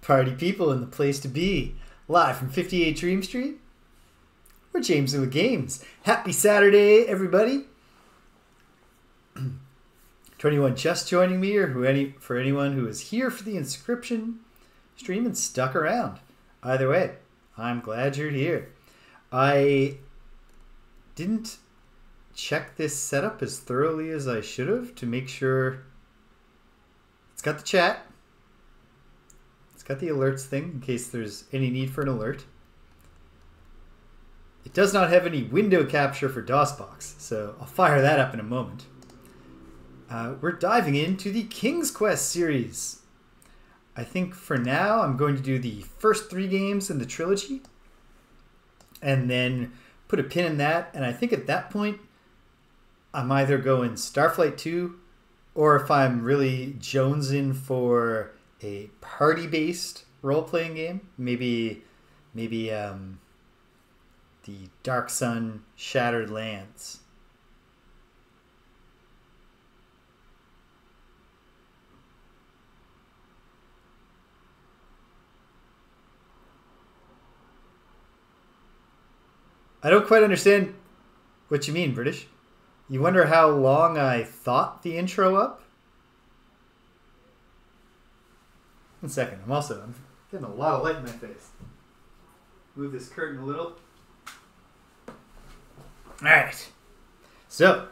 Party people in the place to be. Live from 58 Dream Street. We're James with Games. Happy Saturday, everybody. 21 just joining me, or for anyone who is here for the inscription stream and stuck around. Either way, I'm glad you're here. I didn't check this setup as thoroughly as I should have to make sure it's got the chat. It's got the alerts thing in case there's any need for an alert. It does not have any window capture for DOSBox, so I'll fire that up in a moment. We're diving into the King's Quest series. I think for now I'm going to do the first 3 games in the trilogy and then put a pin in that, and I think at that point I'm either going Starflight 2, or if I'm really jonesing for a party-based role-playing game, maybe the Dark Sun Shattered Lands. I don't quite understand what you mean, British. You wonder how long I thought the intro up? 1 second. I'm getting a lot of light in my face. Move this curtain a little. Alright. So,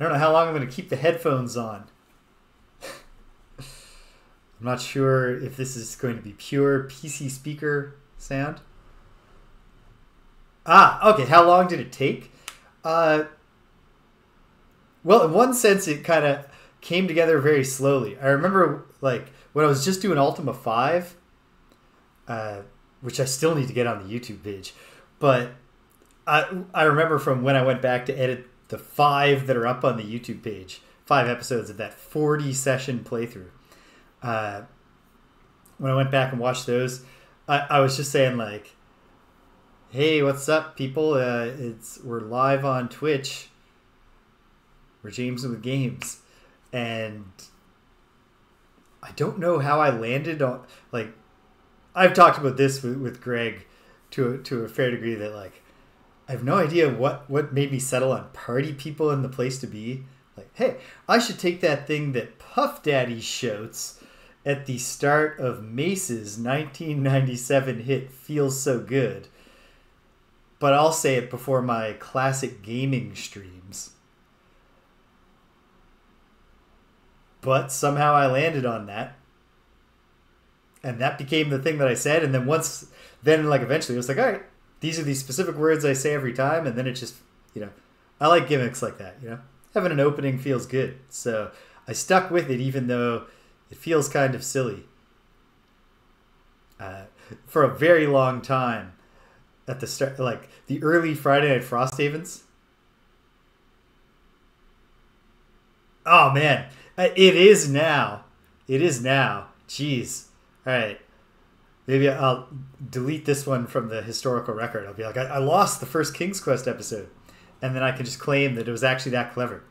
I don't know how long I'm going to keep the headphones on. I'm not sure if this is going to be pure PC speaker sound. Okay. How long did it take? Well, in one sense, it kind of came together very slowly. I remember, like, when I was just doing Ultima 5, which I still need to get on the YouTube page, but I remember from when I went back to edit the 5 that are up on the YouTube page, 5 episodes of that 40-session playthrough. When I went back and watched those, I was just saying, like, hey, what's up, people? We're live on Twitch. We're James with Games. And I don't know how I landed on, like, I've talked about this with Greg to a fair degree, that, like, I have no idea what made me settle on party people in the place to be. Like, hey, I should take that thing that Puff Daddy shouts at the start of Mace's 1997 hit Feels So Good, but I'll say it before my classic gaming streams. But somehow I landed on that. And that became the thing that I said. And then eventually it was like, all right, these are the specific words I say every time. And then it just, I like gimmicks like that, Having an opening feels good. So I stuck with it, even though it feels kind of silly. For a very long time, at the start, like the early Friday Night Frosthavens. Oh man, it is now. Jeez. All right. Maybe I'll delete this one from the historical record. I'll be like, I lost the first King's Quest episode, and then I can just claim that it was actually that clever.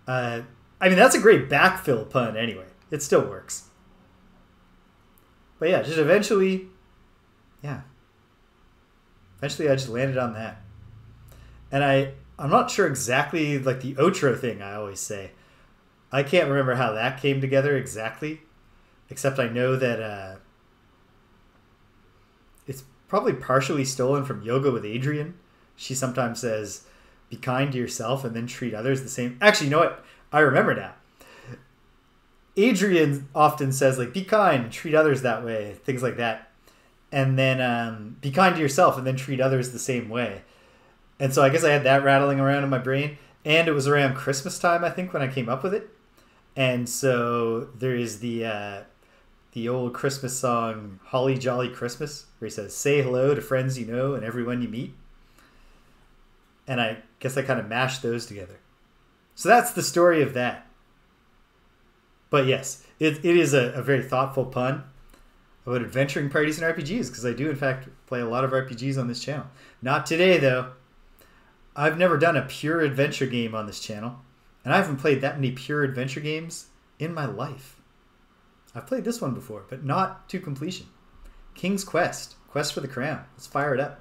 I mean, that's a great backfill pun anyway. It still works. But yeah, just eventually, Eventually, I just landed on that. And I'm not sure exactly, like, the outro thing I always say. I can't remember how that came together exactly, except I know that it's probably partially stolen from Yoga with Adrian. She sometimes says, be kind to yourself and then treat others the same. Actually, you know what? I remember now. Adrian often says, like, be kind and treat others that way, things like that. And then be kind to yourself and then treat others the same way. And so I guess I had that rattling around in my brain. And it was around Christmas time, I think, when I came up with it. And so there is the old Christmas song, Holly Jolly Christmas, where he says, say hello to friends you know and everyone you meet. And I guess I kind of mashed those together. So that's the story of that. But yes, it is a very thoughtful pun about adventuring parties and RPGs, because I do, in fact, play a lot of RPGs on this channel. Not today, though. I've never done a pure adventure game on this channel, and I haven't played that many pure adventure games in my life. I've played this one before, but not to completion. King's Quest. Quest for the Crown. Let's fire it up.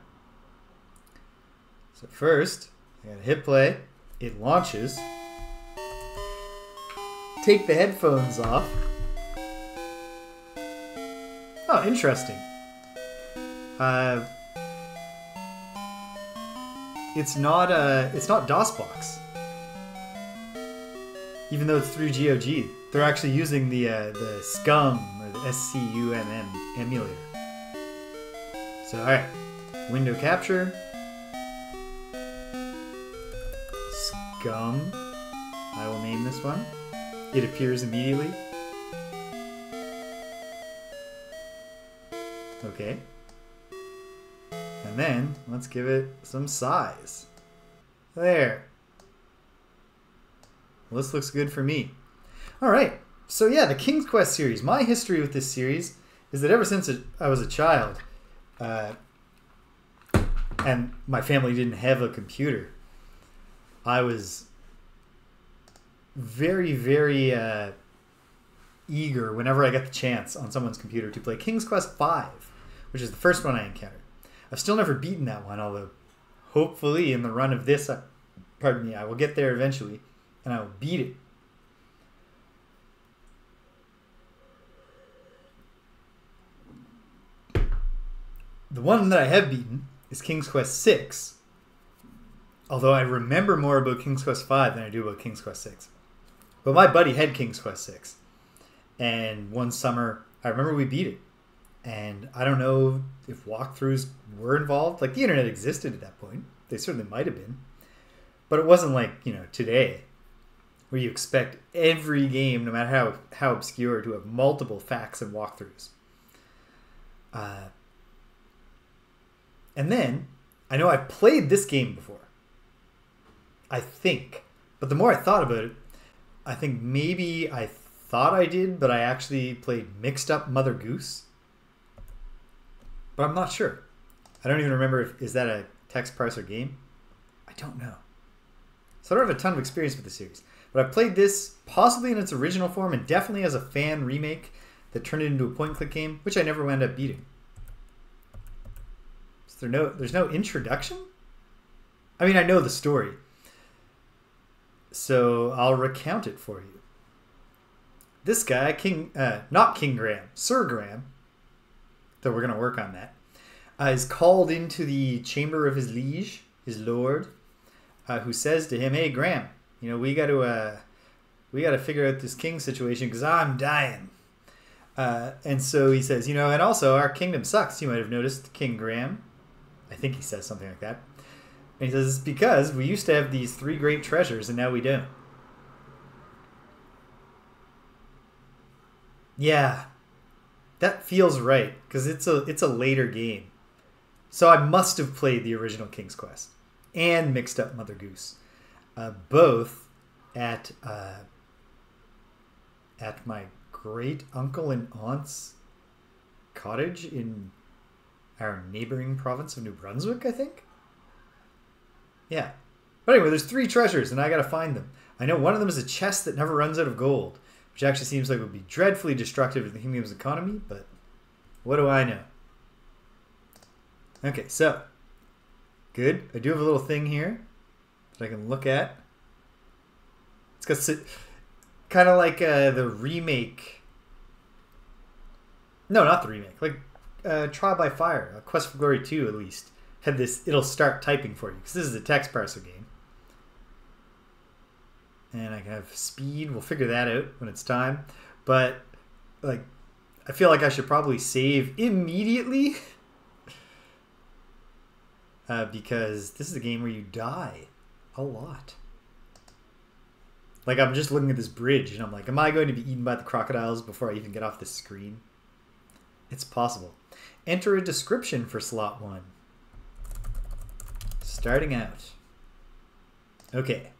So first, I gotta hit play. It launches. Take the headphones off. Oh, interesting. It's not DOSBox. Even though it's through GOG, they're actually using the SCUM or the SCUMM emulator. So, all right, window capture, SCUM. I will name this one. It appears immediately. Okay. And then let's give it some size. There. Well, this looks good for me. All right. So yeah, the King's Quest series. My history with this series is that ever since I was a child, and my family didn't have a computer, I was very, very eager whenever I got the chance on someone's computer to play King's Quest V, which is the first one I encountered. I've still never beaten that one, although hopefully in the run of this, pardon me, I will get there eventually, and I will beat it. The one that I have beaten is King's Quest VI, although I remember more about King's Quest V than I do about King's Quest VI. But my buddy had King's Quest VI, and one summer, I remember we beat it. And I don't know if walkthroughs were involved. Like, the internet existed at that point. They certainly might have been. But it wasn't like, today, where you expect every game, no matter how obscure, to have multiple facts and walkthroughs. And then, I know I played this game before. I think. But the more I thought about it, I think maybe I thought I did, but I actually played Mixed Up Mother Goose. But I'm not sure. I don't even remember is that a text parser game? I don't know. So I don't have a ton of experience with the series. But I played this possibly in its original form and definitely as a fan remake that turned it into a point-and-click game, which I never wound up beating. So there's no introduction? I mean, I know the story. So I'll recount it for you. This guy, not King Graham, Sir Graham, though we're going to work on that, is called into the chamber of his liege, his lord, who says to him, "Hey, Graham, we got to figure out this king situation because I'm dying." And so he says, and also our kingdom sucks. You might have noticed, King Graham. I think he says something like that. And he says, it's because we used to have these 3 great treasures and now we don't. Yeah. That feels right, because it's a later game. So I must have played the original King's Quest and Mixed Up Mother Goose, both at my great uncle and aunt's cottage in our neighboring province of New Brunswick, I think. Yeah. But anyway, there's 3 treasures, and I got to find them. I know one of them is a chest that never runs out of gold, which actually seems like it would be dreadfully destructive to the kingdom's economy, but what do I know? Okay, so, good. I do have a little thing here that I can look at. It's got kind of like the remake. No, not the remake. Like Trial by Fire, Quest for Glory 2 at least, had this, it'll start typing for you, because this is a text parser game. And I can have speed. We'll figure that out when it's time. But, like, I feel like I should probably save immediately. Because this is a game where you die a lot. Like, I'm just looking at this bridge, and I'm like, am I going to be eaten by the crocodiles before I even get off this screen? It's possible. Enter a description for slot 1. Starting out. Okay.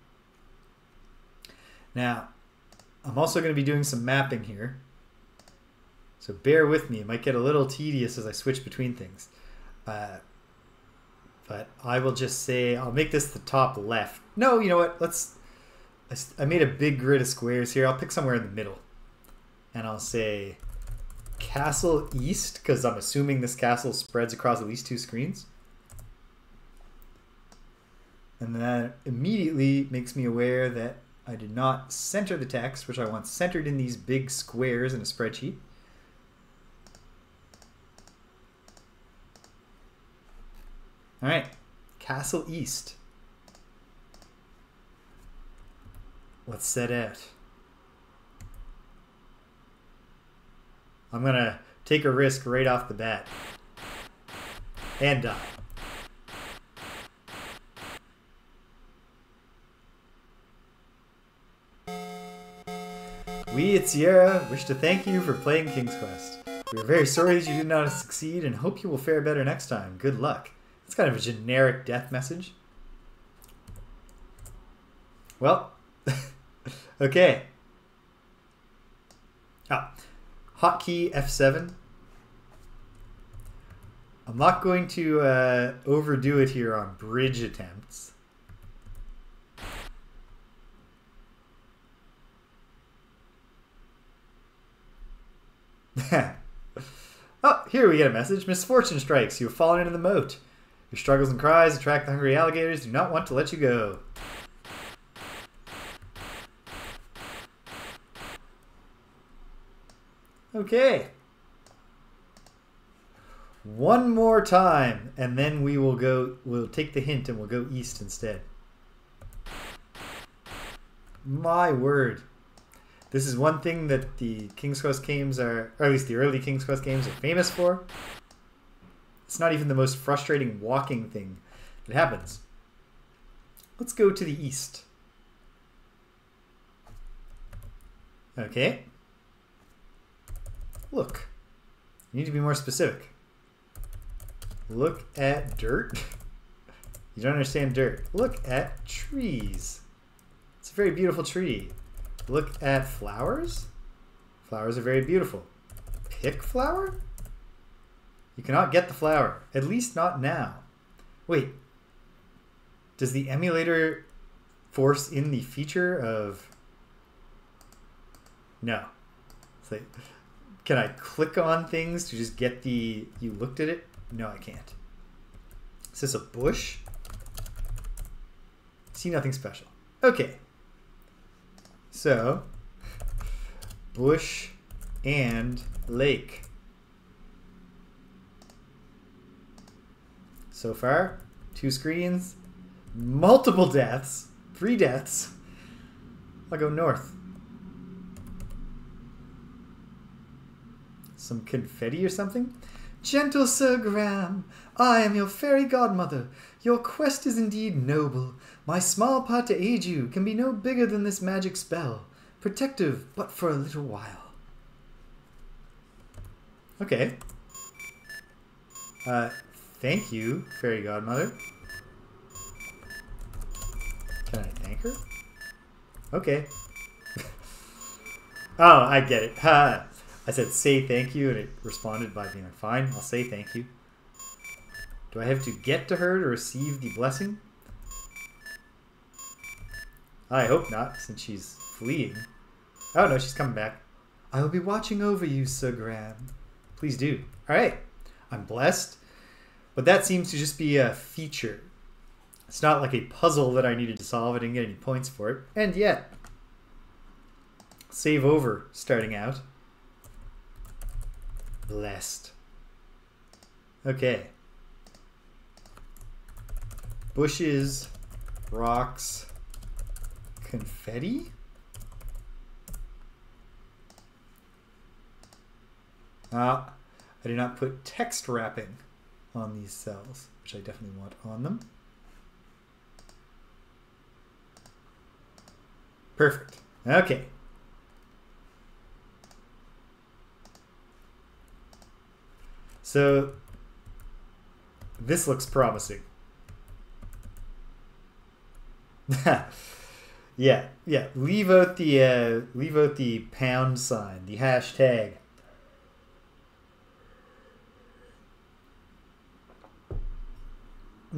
Now, I'm also going to be doing some mapping here. So bear with me. It might get a little tedious as I switch between things. But I will just say, I'll make this the top left. No, you know what? I made a big grid of squares here. I'll pick somewhere in the middle. and I'll say castle east, because I'm assuming this castle spreads across at least 2 screens. And that immediately makes me aware that I did not center the text, which I want centered in these big squares in a spreadsheet. All right, castle east. Let's set out. I'm gonna take a risk right off the bat. And die. We at Sierra wish to thank you for playing King's Quest. We are very sorry that you did not succeed and hope you will fare better next time. Good luck. It's kind of a generic death message. Well, okay. Hotkey F7. I'm not going to overdo it here on bridge attempts. Oh, here we get a message. Misfortune strikes. You have fallen into the moat. Your struggles and cries attract the hungry alligators. Do not want to let you go. Okay. One more time, and then we will go. We'll take the hint and we'll go east instead. My word. This is one thing that the King's Quest games are, or at least the early King's Quest games are famous for. It's not even the most frustrating walking thing that happens. Let's go to the east. Okay. Look. You need to be more specific. Look at dirt. You don't understand dirt. Look at trees. It's a very beautiful tree. Look at flowers. Flowers are very beautiful. Pick flower? You cannot get the flower. At least not now. Wait. Does the emulator force in the feature of... No. It's like, can I click on things to just get the... You looked at it? No, I can't. Is this a bush? See nothing special. Okay. So, bush and lake. So far, 2 screens, multiple deaths, 3 deaths. I'll go north. Some confetti or something? Gentle Sir Graham, I am your fairy godmother. Your quest is indeed noble. My small part to aid you can be no bigger than this magic spell. Protective, but for a little while. Okay. Thank you, fairy godmother. Can I thank her? Okay. Oh, I get it. Ha! I said say thank you, and it responded by being like, fine, I'll say thank you. Do I have to get to her to receive the blessing? I hope not, since she's fleeing. Oh no, she's coming back. I will be watching over you, Sir Graham. Please do. Alright. I'm blessed. But that seems to just be a feature. It's not like a puzzle that I needed to solve. I didn't get any points for it. And yet, save over starting out. Blessed. Okay. Bushes, rocks, confetti? I did not put text wrapping on these cells, which I definitely want on them. Perfect. Okay. So this looks promising. yeah. Leave out the pound sign, the hashtag.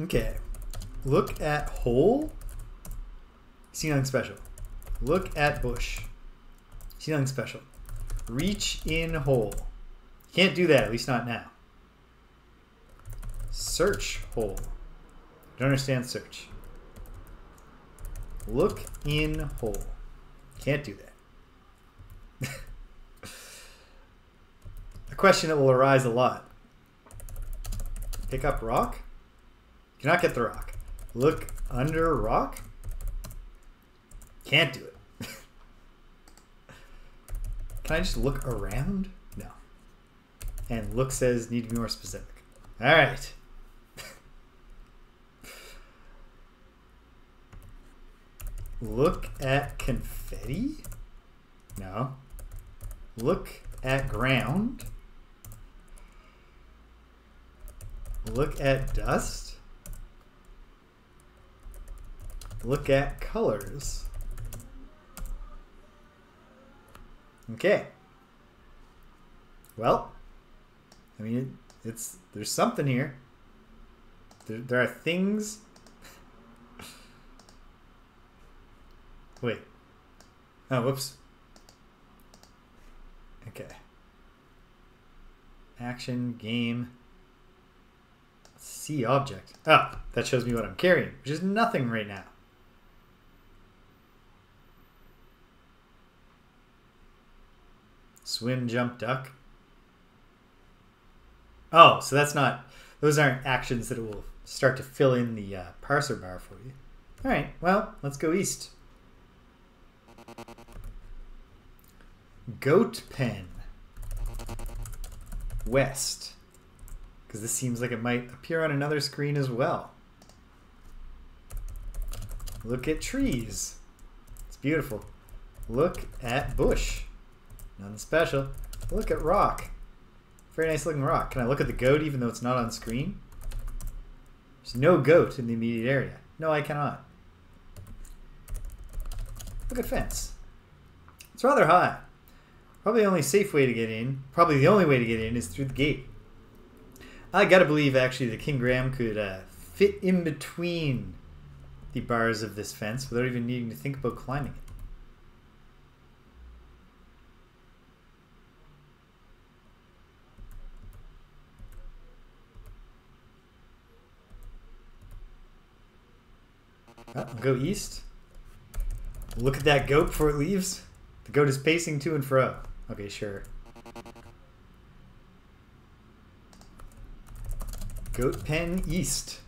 Okay. Look at hole. See nothing special. Look at bush. See nothing special. Reach in hole. Can't do that, at least not now. Search hole. Don't understand search. Look in hole. Can't do that. A question that will arise a lot. Pick up rock? Cannot get the rock. Look under rock? Can't do it. Can I just look around? No. And look says need to be more specific. All right. Look at confetti? No. Look at ground? Look at dust? Look at colors. Okay. Well, I mean, there's something here. There are things. Wait. Oh, whoops. Okay. Action, game. See object. Oh, that shows me what I'm carrying, which is nothing right now. Swim, jump, duck. Oh, so that's not, those aren't actions that it will start to fill in the parser bar for you. All right, well, let's go east. Goat pen. West. Because this seems like it might appear on another screen as well. Look at trees. It's beautiful. Look at bush. Nothing special. Look at rock. Very nice looking rock. Can I look at the goat even though it's not on screen? There's no goat in the immediate area. No, I cannot. Look at fence. It's rather high. Probably the only safe way to get in, probably the only way to get in is through the gate. I gotta believe actually that King Graham could fit in between the bars of this fence without even needing to think about climbing it. I'll go east. Look at that goat before it leaves. The goat is pacing to and fro. Okay, sure. Goat pen east.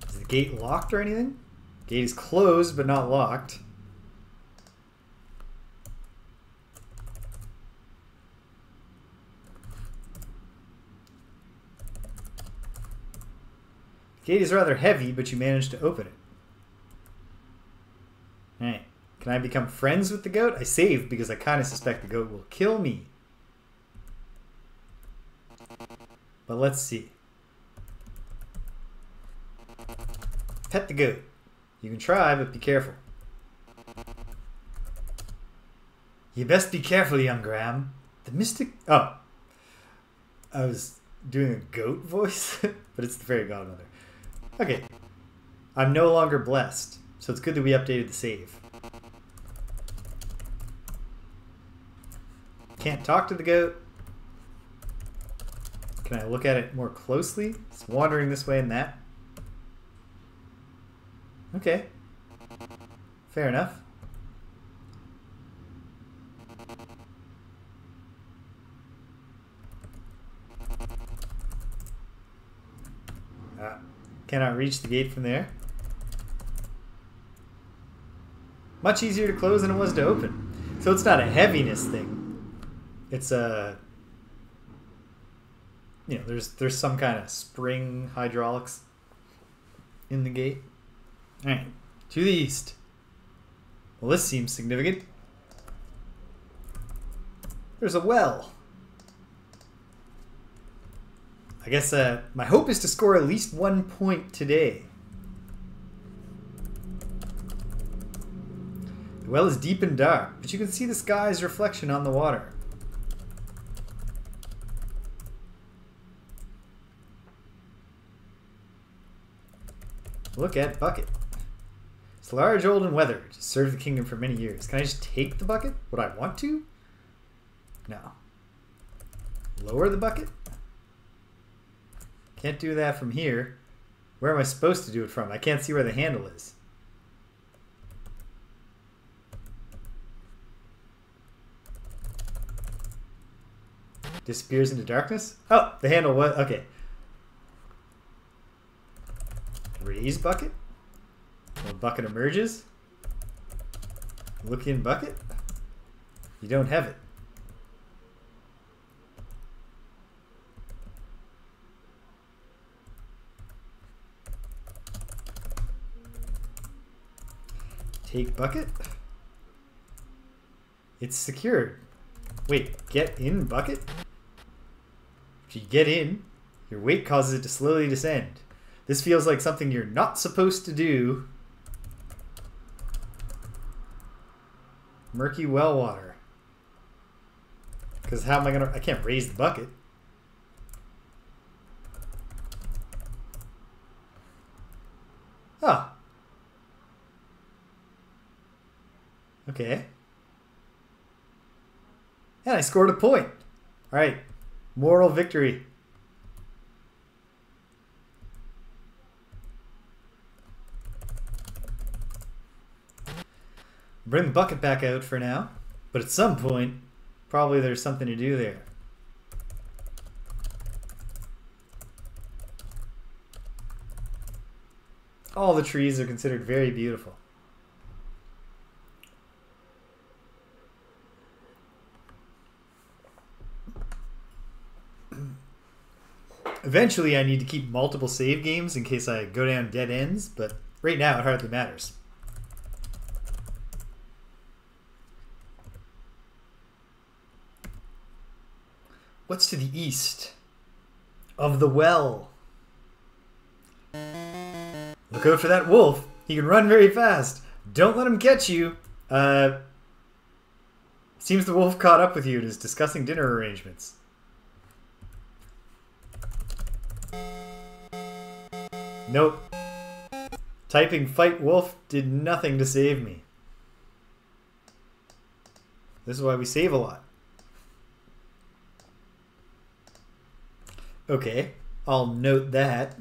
Is the gate locked or anything? Gate is closed but not locked. The gate is rather heavy, but you managed to open it. Alright. Can I become friends with the goat? I saved because I kind of suspect the goat will kill me. But let's see. Pet the goat. You can try, but be careful. You best be careful, young Graham. The mystic... Oh. I was doing a goat voice, but it's the fairy godmother. Okay. I'm no longer blessed, so it's good that we updated the save. Can't talk to the goat. Can I look at it more closely? It's wandering this way and that. Okay. Fair enough. Cannot reach the gate from there. Much easier to close than it was to open. So it's not a heaviness thing. It's a... You know, there's some kind of spring hydraulics in the gate. Alright, to the east. Well, this seems significant. There's a well. I guess my hope is to score at least 1 point today. The well is deep and dark, but you can see the sky's reflection on the water. Look at bucket. It's large, old, and weathered. Served the kingdom for many years. Can I just take the bucket? Would I want to? No. Lower the bucket? Can't do that from here. Where am I supposed to do it from? I can't see where the handle is. Disappears into darkness? Oh, the handle was... Okay. Raise bucket? Well, bucket emerges. Look in bucket? You don't have it. Take bucket? It's secured. Wait, get in bucket? If you get in, your weight causes it to slowly descend. This feels like something you're not supposed to do. Murky well water. Because how am I gonna... I can't raise the bucket. Oh. Okay. And I scored a point. Alright. Moral victory. Bring the bucket back out for now. But at some point, probably there's something to do there. All the trees are considered very beautiful. Eventually, I need to keep multiple save games in case I go down dead ends, but right now it hardly matters. What's to the east of the well? Look out for that wolf. He can run very fast. Don't let him catch you. Seems the wolf caught up with you and is discussing dinner arrangements. Nope. Typing fight wolf did nothing to save me. This is why we save a lot. Okay, I'll note that.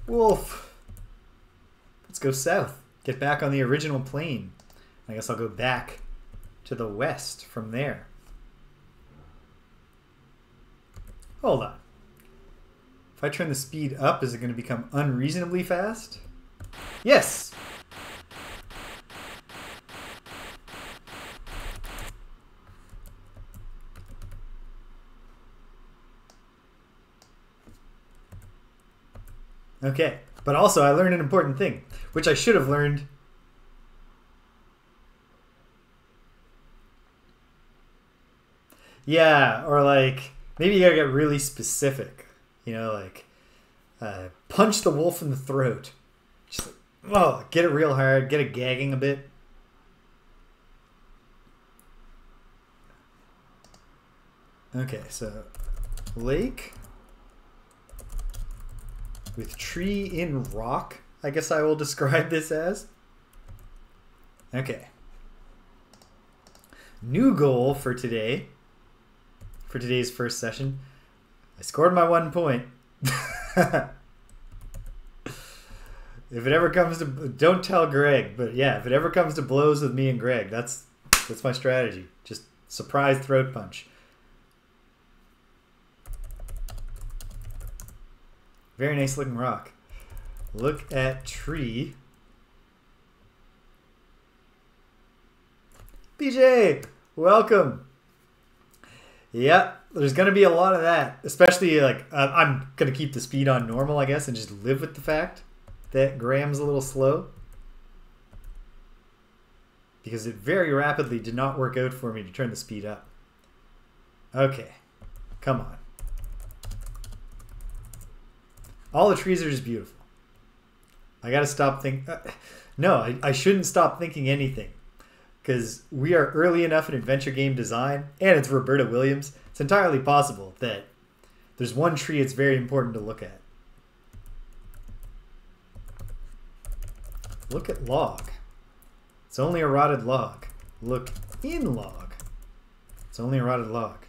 Wolf. Let's go south. Get back on the original plane. I guess I'll go back to the west from there. Hold on. If I turn the speed up, is it going to become unreasonably fast? Yes! Okay, but also I learned an important thing, which I should have learned. Yeah, or like, maybe you gotta get really specific. You know, like, punch the wolf in the throat. Just like, oh, get it real hard, get it gagging a bit. Okay, so lake with tree in rock, I guess I will describe this as. Okay. New goal for today, for today's first session. I scored my 1 point. If it ever comes to... Don't tell Greg, but yeah, if it ever comes to blows with me and Greg, that's my strategy. Just surprise throat punch. Very nice looking rock. Look at tree. BJ, welcome. Yeah, there's going to be a lot of that. Especially, like, I'm going to keep the speed on normal, I guess, and just live with the fact that Graham's a little slow. Because it very rapidly did not work out for me to turn the speed up. Okay, come on. All the trees are just beautiful. I got to stop thinking... no, I shouldn't stop thinking anything. Because we are early enough in adventure game design, and it's Roberta Williams, it's entirely possible that there's one tree it's very important to look at. Look at log. It's only a rotted log. Look in log. It's only a rotted log.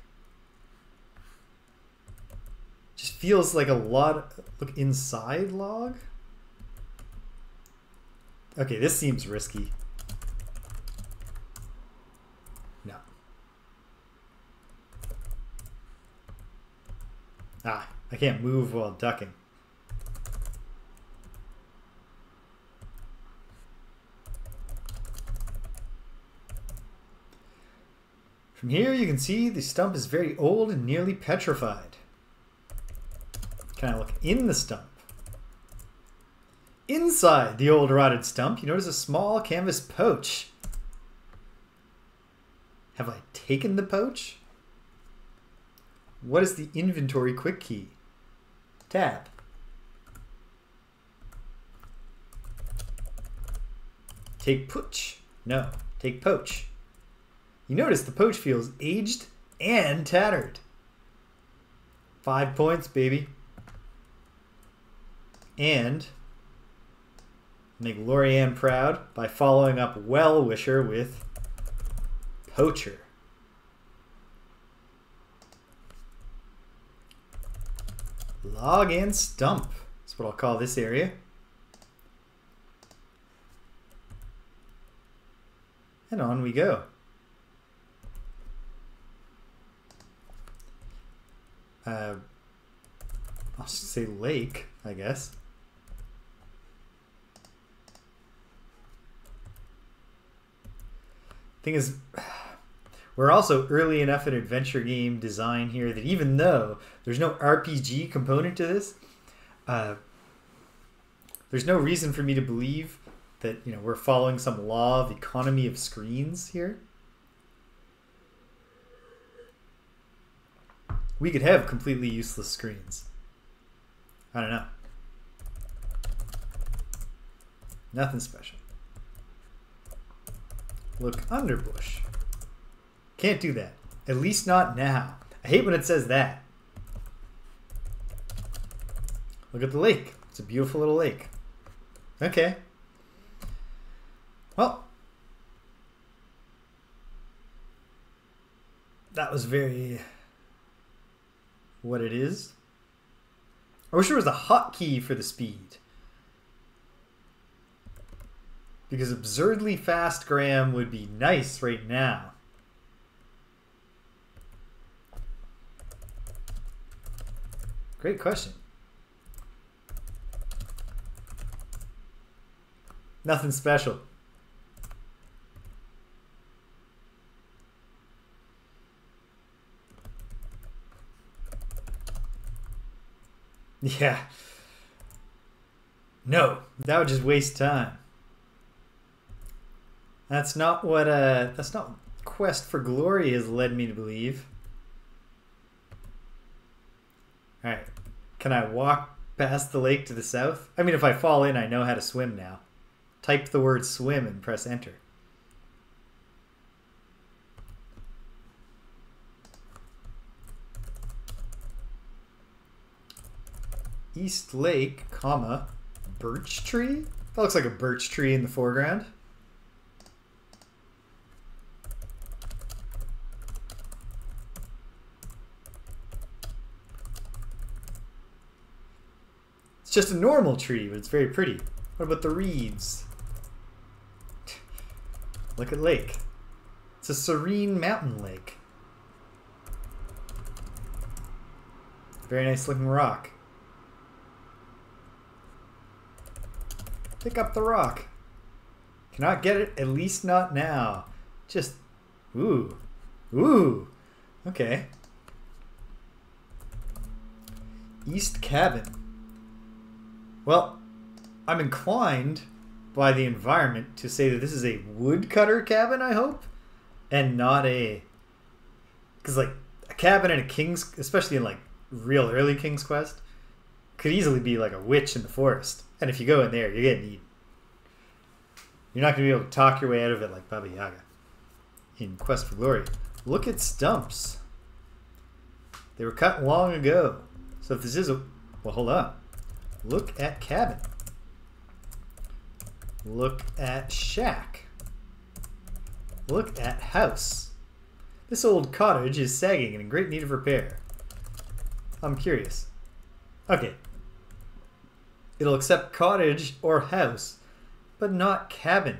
Just feels like a lot. Look inside log. Okay, this seems risky. No. Ah, I can't move while ducking. From here you can see the stump is very old and nearly petrified. Can I look in the stump? Inside the old rotted stump, you notice a small canvas pouch. Have I taken the pouch? What is the inventory quick key? Tab. Take pouch. No, take pouch. You notice the pouch feels aged and tattered. 5 points, baby. And make Lorianne proud by following up Well Wisher with Poacher. Log and stump. That's what I'll call this area. And on we go. I'll just say lake, I guess. Thing is, we're also early enough in adventure game design here that even though there's no RPG component to this, there's no reason for me to believe that, you know, we're following some law of economy of screens here. We could have completely useless screens. I don't know. Nothing special. Look under bush. Can't do that. At least not now. I hate when it says that. Look at the lake. It's a beautiful little lake. Okay. Well. That was very... what it is. I wish there was a hotkey for the speed. Because absurdly fast Graham would be nice right now. Great question. Nothing special. Yeah. No, that would just waste time. That's not what that's not Quest for Glory has led me to believe. All right. Can I walk past the lake to the south? I mean, if I fall in, I know how to swim now. Type the word swim and press enter. East Lake, comma, birch tree? That looks like a birch tree in the foreground. It's just a normal tree, but it's very pretty. What about the reeds? Look at lake. It's a serene mountain lake. Very nice looking rock. Pick up the rock. Cannot get it, at least not now. Just, ooh. Ooh. Okay. East cabin. Well, I'm inclined by the environment to say that this is a woodcutter cabin, I hope, and not a... Because, like, a cabin in a King's... Especially in, like, real early King's Quest, could easily be, like, a witch in the forest. And if you go in there, you're getting eaten. You're not going to be able to talk your way out of it like Baba Yaga in Quest for Glory. Look at stumps. They were cut long ago. So if this is a... Well, hold on. Look at cabin. Look at shack. Look at house. This old cottage is sagging and in great need of repair. I'm curious. Okay. It'll accept cottage or house, but not cabin.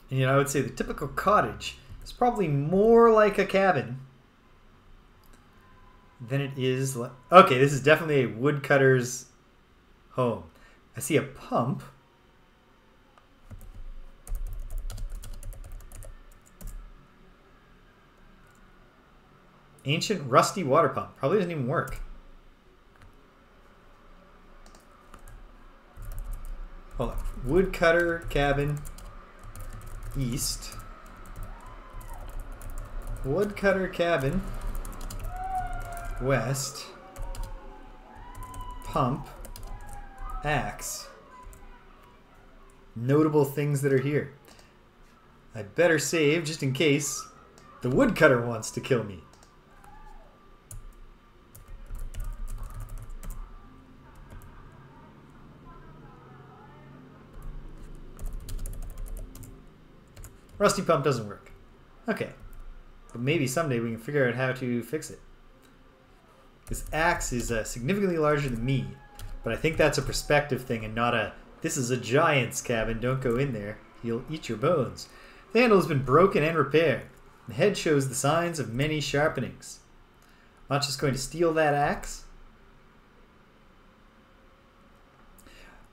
And you know, I would say the typical cottage is probably more like a cabin than it is like... Okay, this is definitely a woodcutter's home. I see a pump. Ancient rusty water pump. Probably doesn't even work. Hold on. Woodcutter cabin east. Woodcutter cabin west. Pump. Axe. Notable things that are here. I better save just in case the woodcutter wants to kill me. Rusty pump doesn't work. Okay. But maybe someday we can figure out how to fix it. This axe is significantly larger than me, but I think that's a perspective thing and not a, this is a giant's cabin, don't go in there, he'll eat your bones. The handle has been broken and repaired. The head shows the signs of many sharpenings. I'm not just going to steal that axe.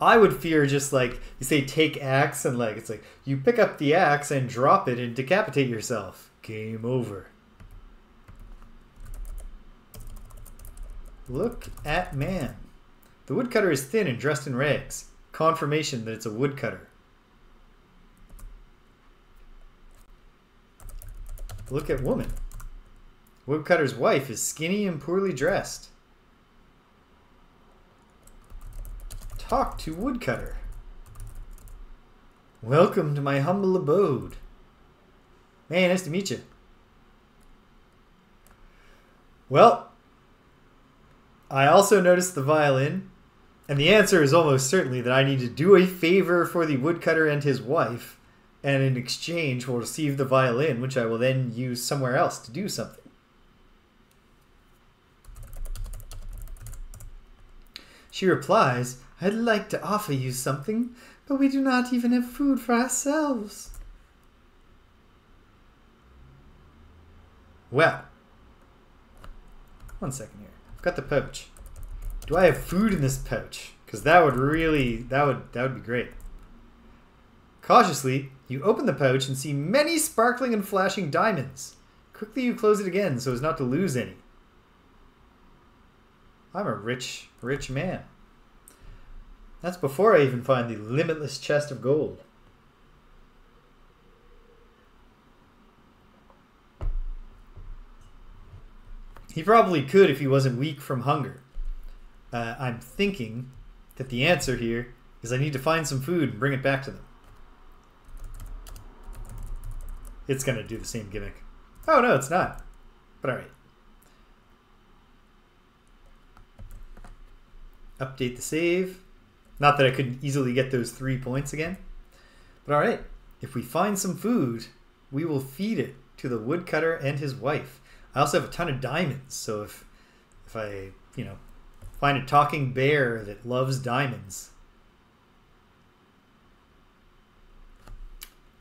I would fear just like, you say take axe and like, it's like, you pick up the axe and drop it and decapitate yourself. Game over. Look at man. The woodcutter is thin and dressed in rags. Confirmation that it's a woodcutter. Look at woman. Woodcutter's wife is skinny and poorly dressed. Talk to woodcutter. Welcome to my humble abode. Man, nice to meet you. Well, I also noticed the violin, and the answer is almost certainly that I need to do a favor for the woodcutter and his wife, and in exchange will receive the violin, which I will then use somewhere else to do something. She replies, I'd like to offer you something, but we do not even have food for ourselves. Well, one second here. I've got the pouch. Do I have food in this pouch? Because that would really, that would be great. Cautiously, you open the pouch and see many sparkling and flashing diamonds. Quickly you close it again so as not to lose any. I'm a rich, rich man. That's before I even find the limitless chest of gold. He probably could if he wasn't weak from hunger. I'm thinking that the answer here is I need to find some food and bring it back to them. It's going to do the same gimmick. Oh, no, it's not. But all right. Update the save. Not that I couldn't easily get those 3 points again. But all right. If we find some food, we will feed it to the woodcutter and his wife. I also have a ton of diamonds. So if I, find a talking bear that loves diamonds.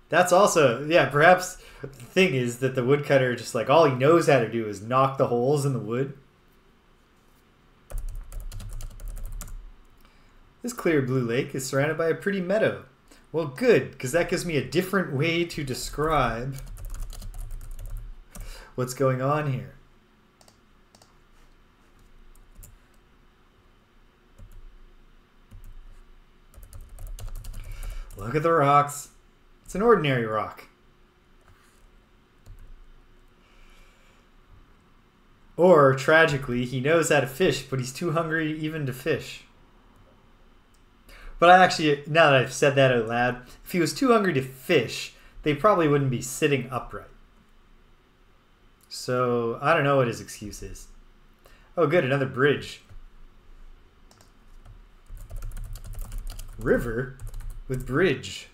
That's also, yeah, perhaps the thing is that the woodcutter just like all he knows how to do is knock the holes in the wood. This clear blue lake is surrounded by a pretty meadow. Well, good, because that gives me a different way to describe what's going on here. Look at the rocks. It's an ordinary rock. Or, tragically, he knows how to fish, but he's too hungry even to fish. But I actually, now that I've said that out loud, if he was too hungry to fish, they probably wouldn't be sitting upright. So, I don't know what his excuse is. Oh, good, another bridge. River? with bridge.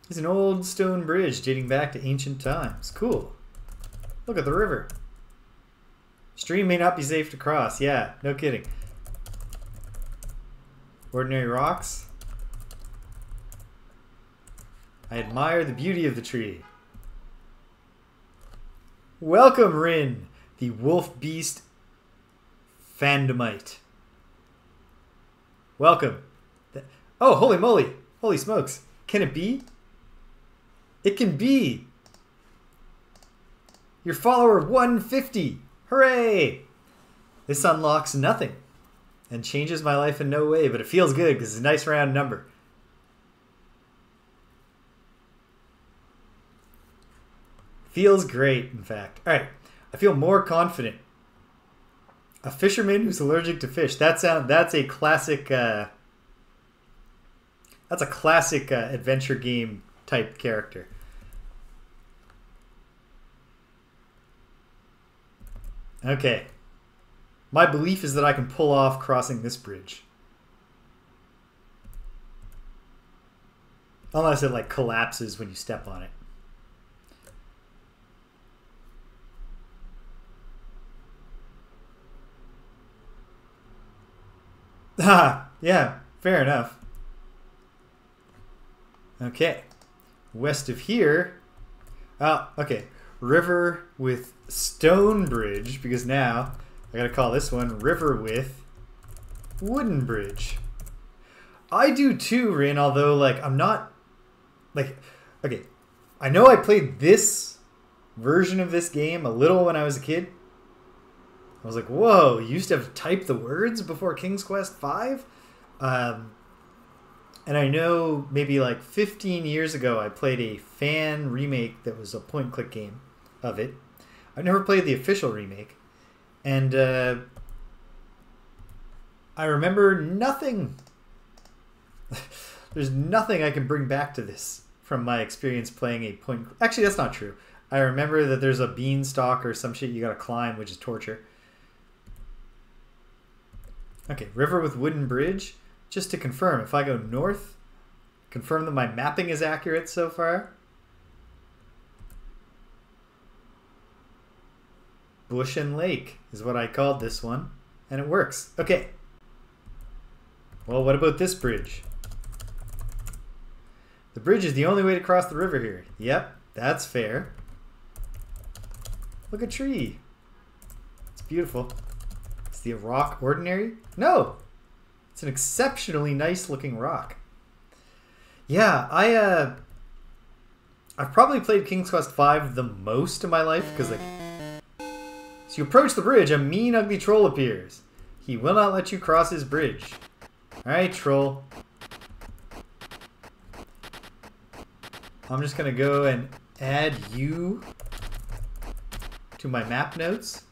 It's an old stone bridge dating back to ancient times. Cool. Look at the river. Stream may not be safe to cross. Yeah, no kidding. Ordinary rocks. I admire the beauty of the tree. Welcome, Rin, the wolf beast Fandomite. Welcome. Oh, holy moly. Holy smokes. Can it be? It can be. Your follower 150. Hooray! This unlocks nothing and changes my life in no way, but it feels good because it's a nice round number. Feels great, in fact. All right, I feel more confident. A fisherman who's allergic to fish. That's a classic. That's a classic adventure game type character. Okay. My belief is that I can pull off crossing this bridge. Unless it like collapses when you step on it. Ah, yeah, fair enough. Okay. West of here. Oh, okay. River with stone bridge, because now I gotta call this one river with wooden bridge. I do too, Rin, although like I'm not like okay. I know I played this version of this game a little when I was a kid. I was like, whoa, you used to have to type the words before King's Quest V? And I know maybe like 15 years ago I played a fan remake that was a point-and-click game of it. I've never played the official remake. And I remember nothing. There's nothing I can bring back to this from my experience playing a point... Actually, that's not true. I remember that there's a beanstalk or some shit you gotta climb, which is torture. Okay, river with wooden bridge. Just to confirm, if I go north, confirm that my mapping is accurate so far. Bush and Lake is what I called this one, and it works. Okay. Well, what about this bridge? The bridge is the only way to cross the river here. Yep, that's fair. Look, a tree. It's beautiful. Is the rock ordinary? No! It's an exceptionally nice looking rock. Yeah, I've probably played King's Quest V the most in my life, because like... As you approach the bridge, a mean, ugly troll appears. He will not let you cross his bridge. Alright, troll. I'm just gonna go and add you to my map notes.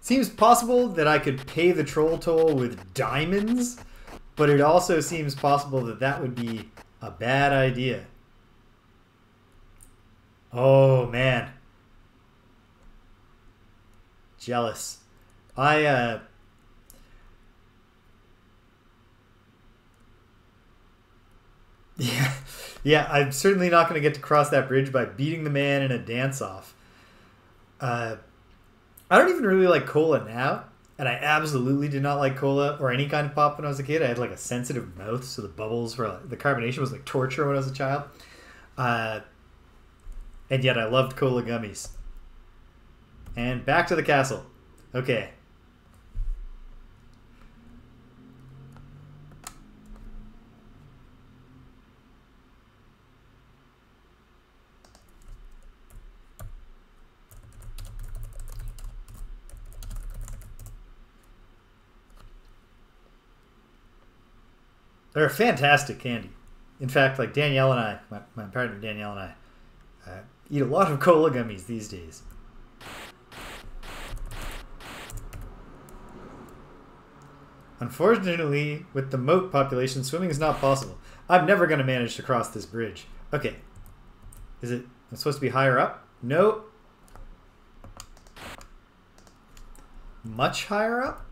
Seems possible that I could pay the troll toll with diamonds, but it also seems possible that that would be a bad idea. Oh, man. Jealous. Yeah, I'm certainly not going to get to cross that bridge by beating the man in a dance-off. I don't even really like cola now, and I absolutely did not like cola or any kind of pop when I was a kid. I had like a sensitive mouth, so the bubbles were like, the carbonation was like torture when I was a child. And yet I loved cola gummies. And back to the castle. Okay. They're a fantastic candy. In fact, like Danielle and I, my partner Danielle and I, eat a lot of cola gummies these days. Unfortunately, with the moat population, swimming is not possible. I'm never going to manage to cross this bridge. Okay. Is it I'm supposed to be higher up? No. much higher up?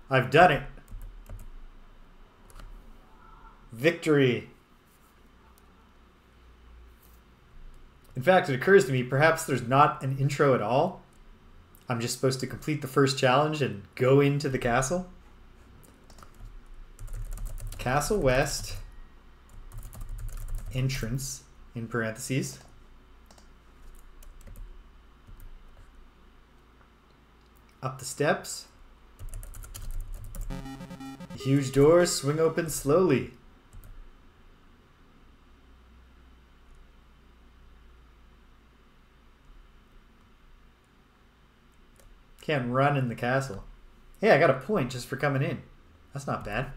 I've done it. Victory. In fact, it occurs to me, perhaps there's not an intro at all. I'm just supposed to complete the first challenge and go into the castle. Castle West. Entrance, in parentheses. Up the steps. Huge doors swing open slowly. Can't run in the castle. Hey, I got a point just for coming in. That's not bad.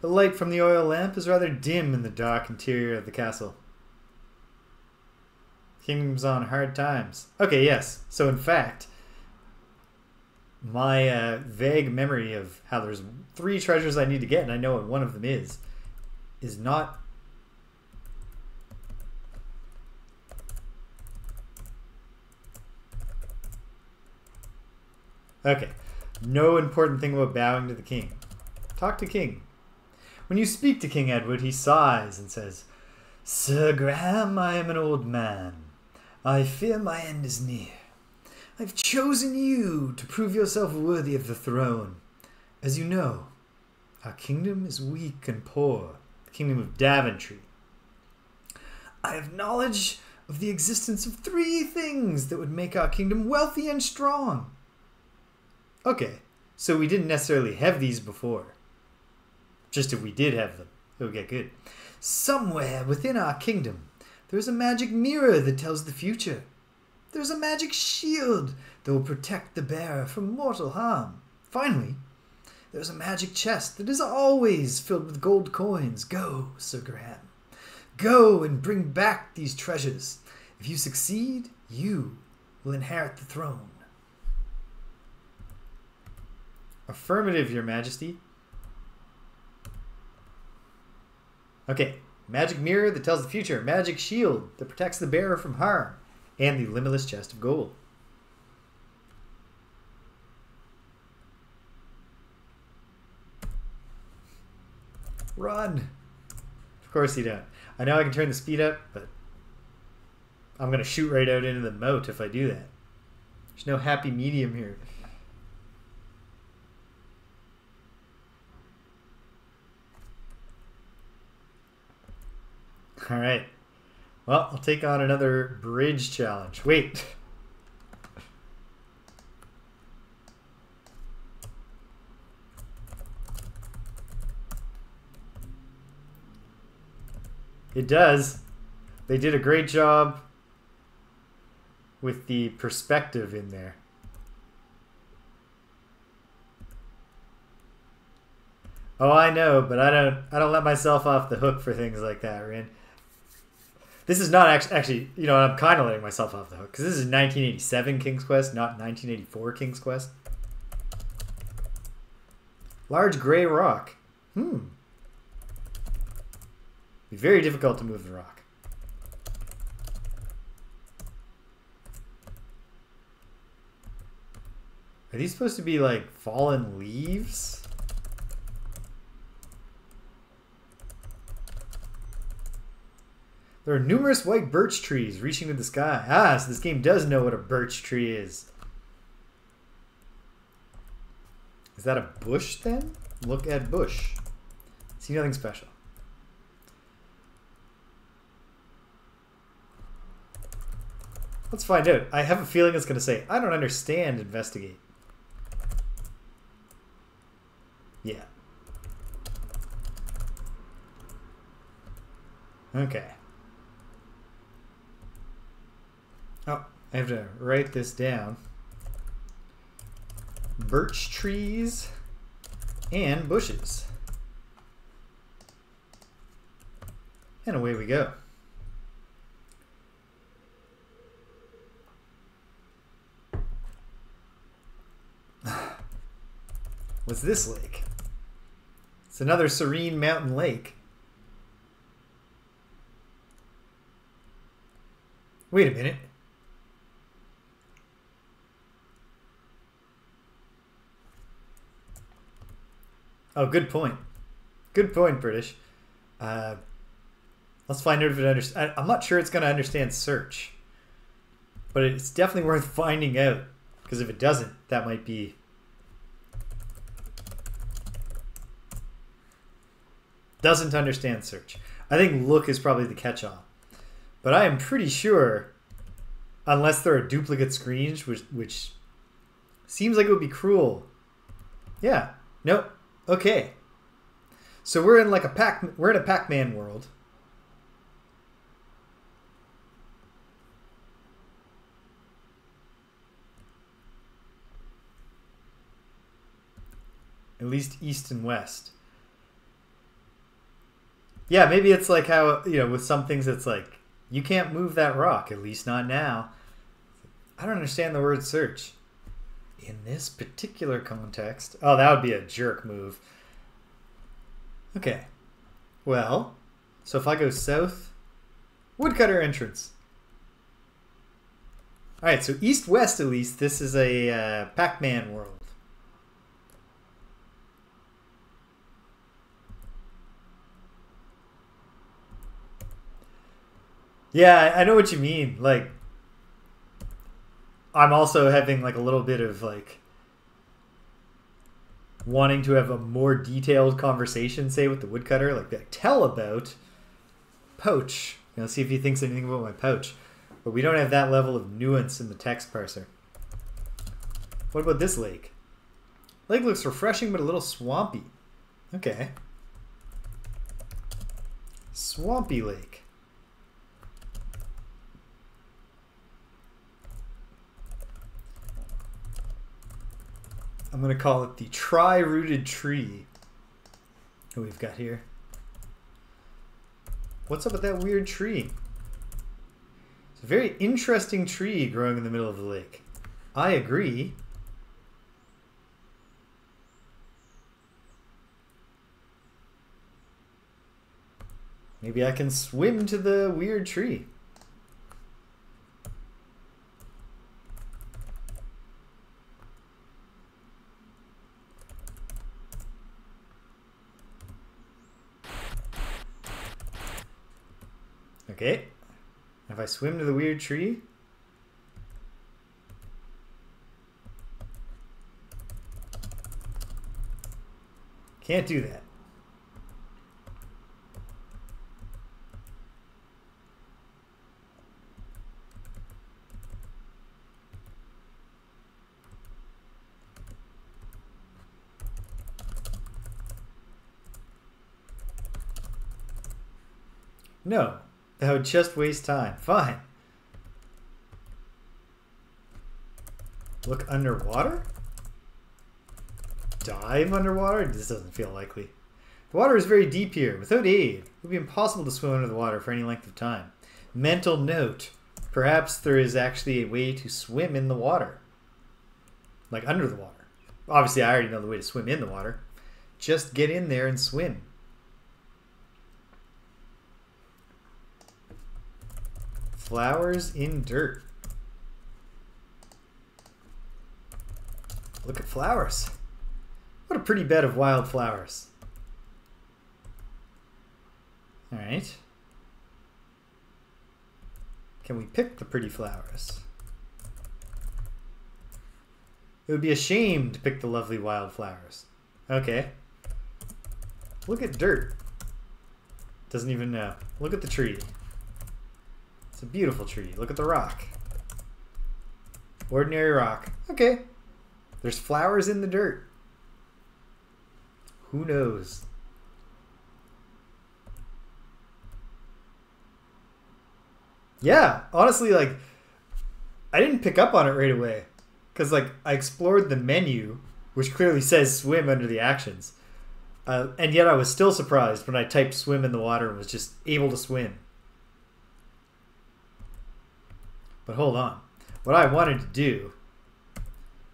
The light from the oil lamp is rather dim in the dark interior of the castle. Kingdom's on hard times. Okay, yes. So in fact, my vague memory of how there's 3 treasures I need to get, and I know what one of them is not... Okay. No important thing about bowing to the king. Talk to king. When you speak to King Edward, he sighs and says, "Sir Graham, I am an old man. I fear my end is near. I've chosen you to prove yourself worthy of the throne. As you know, our kingdom is weak and poor, the kingdom of Daventry. I have knowledge of the existence of 3 things that would make our kingdom wealthy and strong." Okay, so we didn't necessarily have these before. Just if we did have them, it would get good. "Somewhere within our kingdom, there's a magic mirror that tells the future. There's a magic shield that will protect the bearer from mortal harm. Finally, there's a magic chest that is always filled with gold coins. Go, Sir Graham. Go and bring back these treasures. If you succeed, you will inherit the throne." Affirmative, Your Majesty. Okay, magic mirror that tells the future, magic shield that protects the bearer from harm, and the limitless chest of gold. Run! Of course you don't. I know I can turn the speed up, but I'm going to shoot right out into the moat if I do that. There's no happy medium here. Alright. Well, I'll take on another bridge challenge. Wait. It does. They did a great job with the perspective in there. Oh, I know, but I don't let myself off the hook for things like that, Rin. This is not actually, you know, I'm kind of letting myself off the hook because this is 1987 King's Quest, not 1984 King's Quest. Large gray rock. Be very difficult to move the rock. Are these supposed to be like fallen leaves? There are numerous white birch trees reaching to the sky. Ah, so this game does know what a birch tree is. Is that a bush then? Look at bush. See nothing special. Let's find out. I have a feeling it's going to say, "I don't understand, investigate." Yeah. Okay. Oh, I have to write this down. Birch trees and bushes. And away we go. What's this lake? It's another serene mountain lake. Wait a minute. Oh, good point. Good point, British. Let's find out if it understands. I'm not sure it's going to understand search. But it's definitely worth finding out. Because if it doesn't, that might be... Doesn't understand search. I think look is probably the catch-all. But I am pretty sure, unless there are duplicate screens, which seems like it would be cruel. Yeah. Nope. Okay. So we're in like we're in a Pac-Man world. At least east and west. Yeah, maybe it's like how, you know, with some things it's like, you can't move that rock, at least not now. I don't understand the word search. In this particular context. Oh, that would be a jerk move. Okay. Well, so if I go south, woodcutter entrance. Alright, so east-west at least, this is a Pac-Man world. Yeah, I know what you mean. Like, I'm also having like a little bit of like wanting to have a more detailed conversation, say with the woodcutter, like tell about pouch. You know, see if he thinks anything about my pouch. But we don't have that level of nuance in the text parser. What about this lake? Lake looks refreshing but a little swampy. Okay. Swampy lake. I'm going to call it the tri-rooted tree. Who we've got here. What's up with that weird tree? It's a very interesting tree growing in the middle of the lake. I agree. Maybe I can swim to the weird tree. Okay. If I swim to the weird tree... Can't do that. No. That would just waste time. Fine. Look underwater? Dive underwater? This doesn't feel likely. The water is very deep here. Without aid, it would be impossible to swim under the water for any length of time. Mental note. Perhaps there is actually a way to swim in the water. Like under the water. Obviously, I already know the way to swim in the water. Just get in there and swim. Flowers in dirt. Look at flowers. What a pretty bed of wild flowers. Alright. Can we pick the pretty flowers? It would be a shame to pick the lovely wild flowers. Okay. Look at dirt. Doesn't even know. Look at the tree. It's a beautiful tree. Look at the rock. Ordinary rock. Okay. There's flowers in the dirt. Who knows? Yeah, honestly, like, I didn't pick up on it right away. Because, like, I explored the menu, which clearly says swim under the actions. And yet I was still surprised when I typed swim in the water and was just able to swim. But hold on. What I wanted to do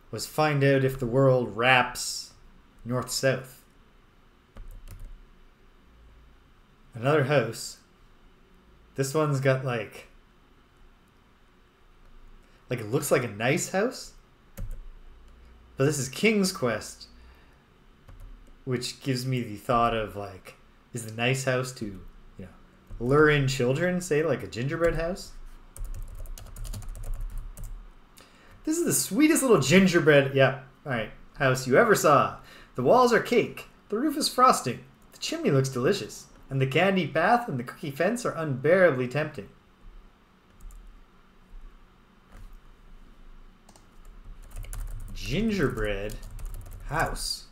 was find out if the world wraps north-south. Another house. This one's got like Like, it looks like a nice house. But this is King's Quest, which gives me the thought of, like, is the nice house to, you know, lure in children, say, like a gingerbread house? This is the sweetest little gingerbread, yeah, alright, house you ever saw. The walls are cake, the roof is frosting, the chimney looks delicious, and the candy path and the cookie fence are unbearably tempting. Gingerbread house.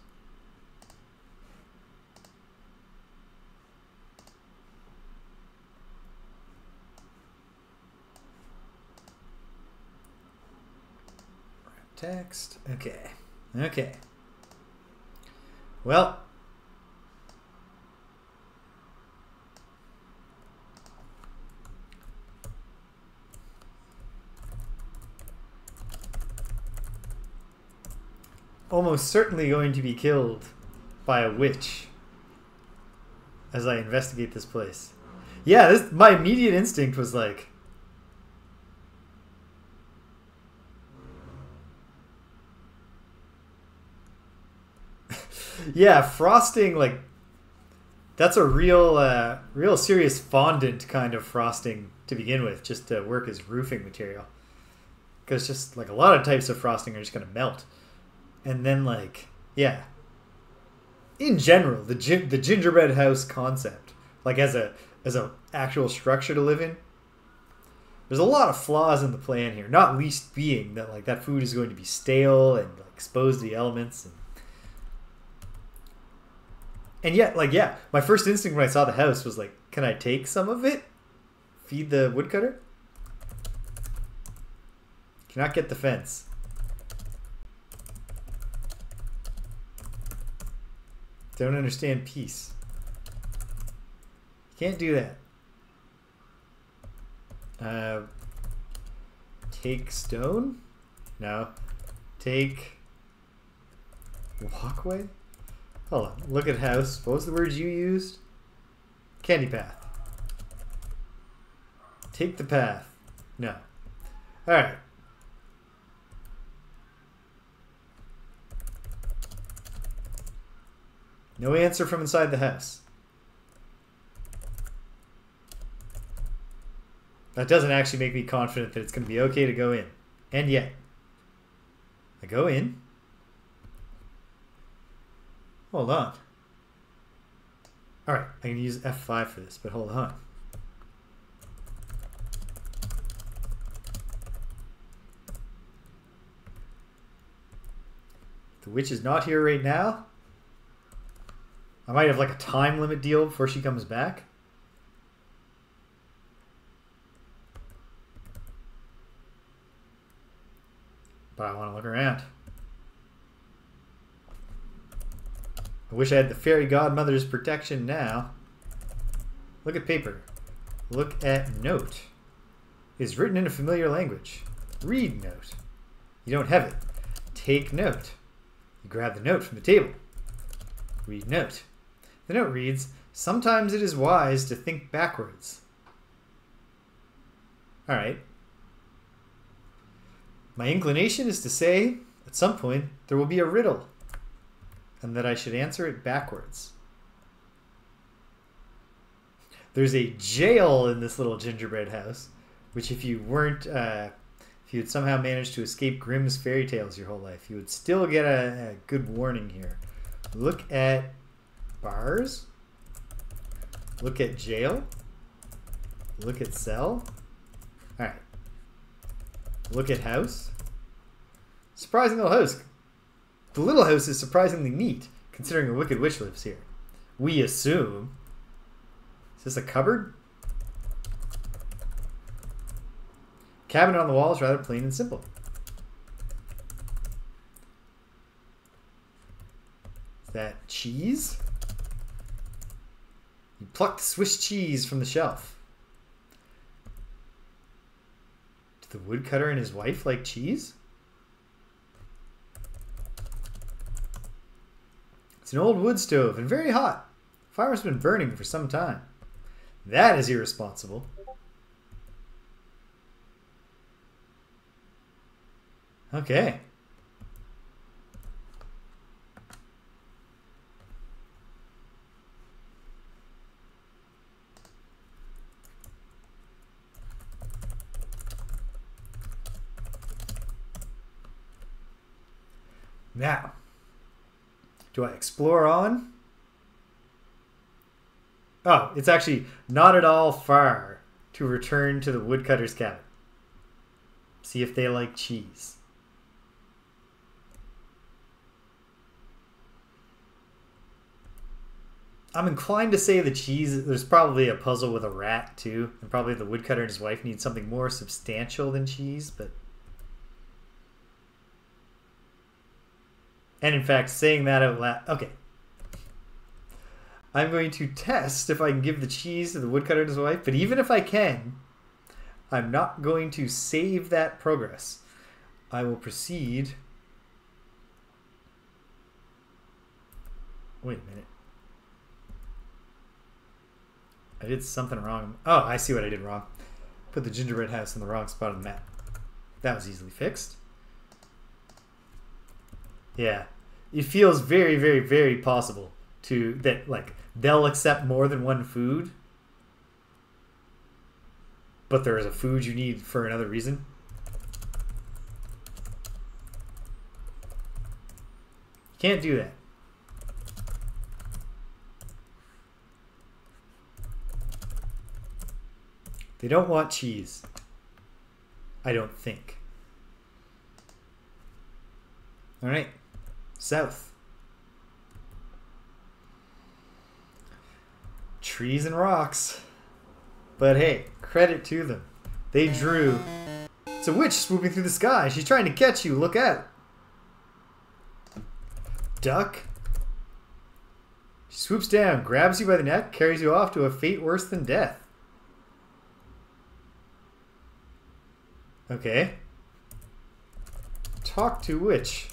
Text. Okay. Okay. Well. Almost certainly going to be killed by a witch as I investigate this place. Yeah, my immediate instinct was like, yeah, frosting, like, that's a real serious fondant kind of frosting to begin with, just to work as roofing material. Because just, like, a lot of types of frosting are just going to melt. And then, like, yeah. In general, the gingerbread house concept, like, as a actual structure to live in, there's a lot of flaws in the plan here. Not least being that, like, that food is going to be stale and, like, exposed to the elements. And yet, like, yeah, my first instinct when I saw the house was like, can I take some of it? Feed the woodcutter? Cannot get the fence. Don't understand peace. Can't do that. Take stone? No. Take walkway? Hold on. Look at house. What was the word you used? Candy path. Take the path. No. Alright. No answer from inside the house. That doesn't actually make me confident that it's going to be okay to go in. And yet, I go in. Hold on. Alright, I can use F5 for this, but hold on. The witch is not here right now. I might have like a time limit deal before she comes back. But I want to look around. I wish I had the fairy godmother's protection now. Look at paper. Look at note. It is written in a familiar language. Read note. You don't have it. Take note. You grab the note from the table. Read note. The note reads, sometimes it is wise to think backwards. Alright. My inclination is to say, at some point, there will be a riddle, and that I should answer it backwards. There's a jail in this little gingerbread house, which if you weren't, if you had somehow managed to escape Grimm's fairy tales your whole life, you would still get a good warning here. Look at bars. Look at jail. Look at cell. Alright. Look at house. Surprising little house. The little house is surprisingly neat, considering a wicked witch lives here. We assume. Is this a cupboard? Cabinet on the wall is rather plain and simple. Is that cheese? You plucked Swiss cheese from the shelf. Do the woodcutter and his wife like cheese? It's an old wood stove and very hot. Fire's been burning for some time. That is irresponsible. Okay. Now, do I explore on? Oh, it's actually not at all far to return to the woodcutter's cabin. See if they like cheese. I'm inclined to say the cheese, there's probably a puzzle with a rat too, and probably the woodcutter and his wife need something more substantial than cheese, but... And in fact, saying that out loud... Okay. I'm going to test if I can give the cheese to the woodcutter and his wife, but even if I can, I'm not going to save that progress. I will proceed... Wait a minute. I did something wrong. Oh, I see what I did wrong. Put the gingerbread house in the wrong spot on the map. That was easily fixed. Yeah. It feels very, very, very possible to that like they'll accept more than one food, but there is a food you need for another reason. Can't do that. They don't want cheese. I don't think. All right. South. Trees and rocks. But hey, credit to them. They drew. It's a witch swooping through the sky. She's trying to catch you. Look out. Duck. She swoops down, grabs you by the neck, carries you off to a fate worse than death. Okay. Talk to witch.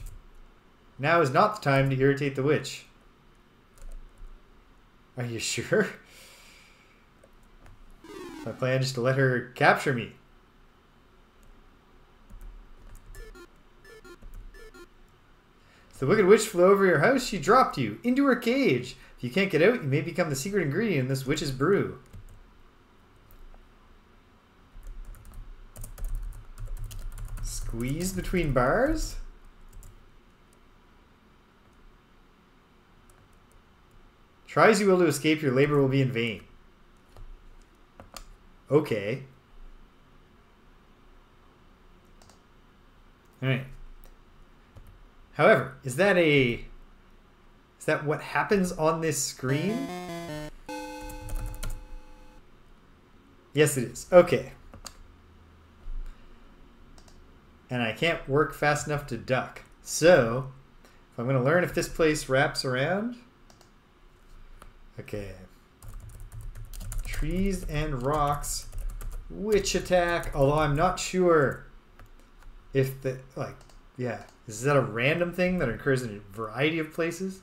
Now is not the time to irritate the witch. Are you sure? My plan is to let her capture me. If the wicked witch flew over your house, she dropped you into her cage. If you can't get out, you may become the secret ingredient in this witch's brew. Squeeze between bars? Try as you will to escape, your labor will be in vain. Okay. Alright. However, is that what happens on this screen? Yes, it is. Okay. And I can't work fast enough to duck. So, if I'm going to learn if this place wraps around. Okay. Trees and rocks. Witch attack. Although I'm not sure if the, like, yeah. Is that a random thing that occurs in a variety of places?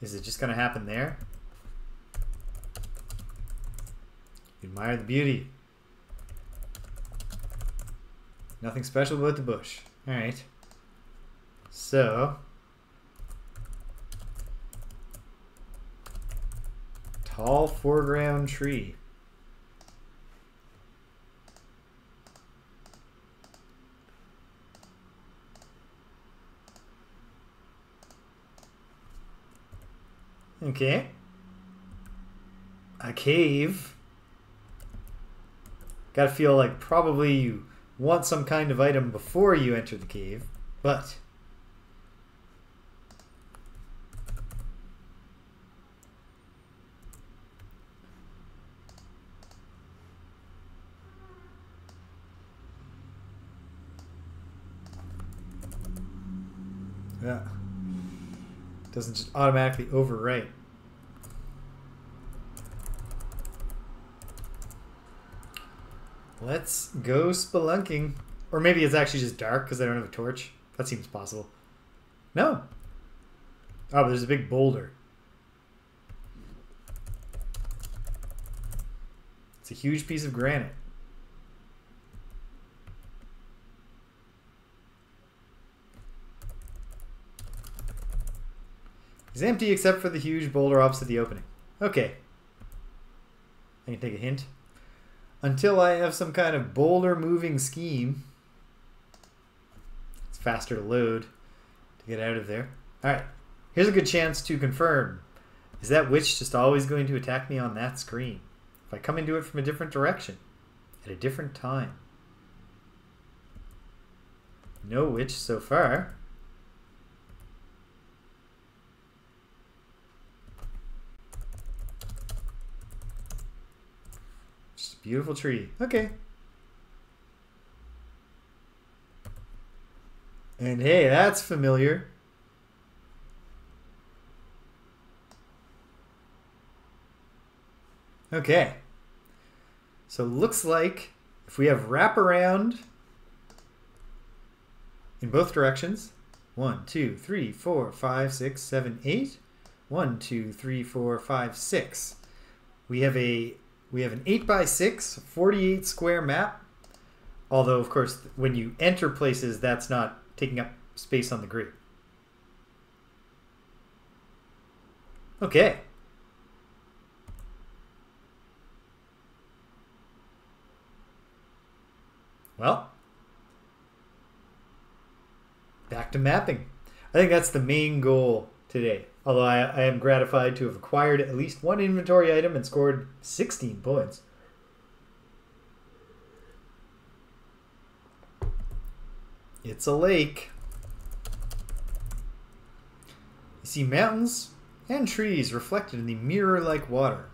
Is it just going to happen there? Admire the beauty. Nothing special about the bush. Alright. So. Tall foreground tree. Okay. A cave. Gotta feel like probably you want some kind of item before you enter the cave, but yeah, doesn't just automatically overwrite. Let's go spelunking. Or maybe it's actually just dark because I don't have a torch. That seems possible. No. Oh, but there's a big boulder. It's a huge piece of granite. is empty except for the huge boulder opposite the opening. Okay. I can take a hint. Until I have some kind of boulder moving scheme. It's faster to load to get out of there. Alright. Here's a good chance to confirm. Is that witch just always going to attack me on that screen? If I come into it from a different direction. At a different time. No witch so far. Just a beautiful tree. Okay. And hey, that's familiar. Okay. So looks like if we have wraparound in both directions, 1, 2, 3, 4, 5, 6, 7, 8. 1, 2, 3, 4, 5, 6. We have an 8x6, 48 square map. Although, of course, when you enter places, that's not taking up space on the grid. Okay. Well, back to mapping. I think that's the main goal today. Although I am gratified to have acquired at least one inventory item and scored 16 points. It's a lake. You see mountains and trees reflected in the mirror-like water.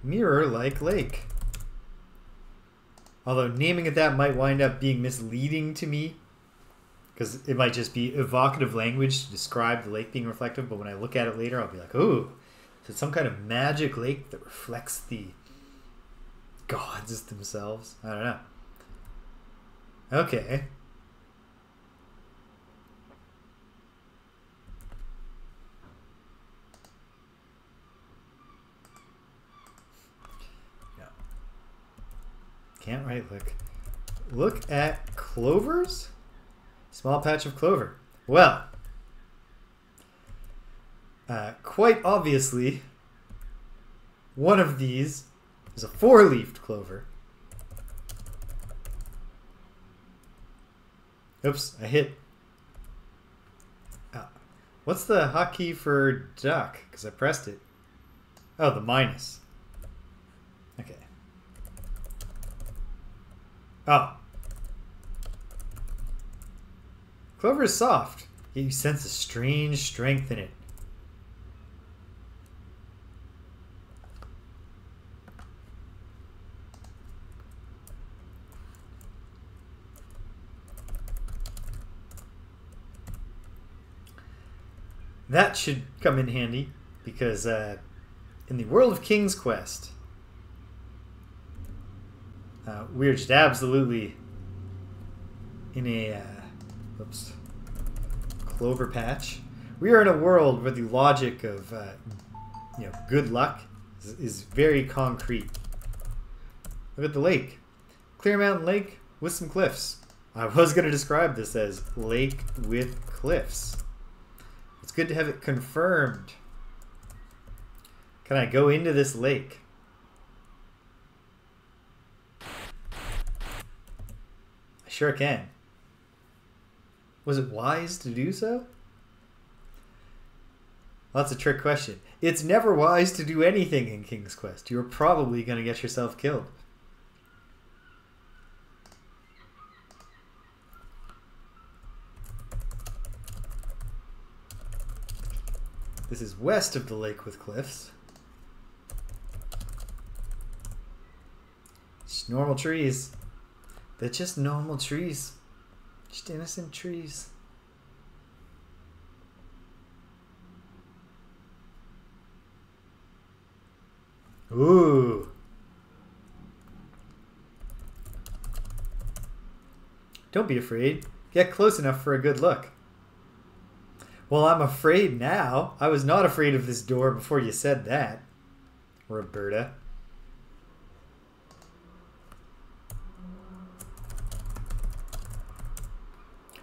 Mirror-like lake. Although naming it that might wind up being misleading to me, because it might just be evocative language to describe the lake being reflective, but when I look at it later, I'll be like, ooh, is it some kind of magic lake that reflects the gods themselves? I don't know. Okay. Yeah. Can't right click. Look at clovers? Small patch of clover. Well, quite obviously, one of these is a 4-leafed clover. Oops, I hit. What's the hotkey for duck? Because I pressed it. Oh, the minus. Okay. Oh. Clover is soft, yet you sense a strange strength in it. That should come in handy, because in the world of King's Quest, we're just absolutely in a clover patch. We are in a world where the logic of good luck is very concrete. Look at the lake. Clear Mountain Lake with some cliffs. I was going to describe this as lake with cliffs. It's good to have it confirmed. Can I go into this lake? I sure can. Was it wise to do so? Well, that's a trick question. It's never wise to do anything in King's Quest. You're probably going to get yourself killed. This is west of the lake with cliffs. Just normal trees. They're just normal trees. Just innocent trees. Ooh. Don't be afraid. Get close enough for a good look. Well, I'm afraid now. I was not afraid of this door before you said that, Roberta.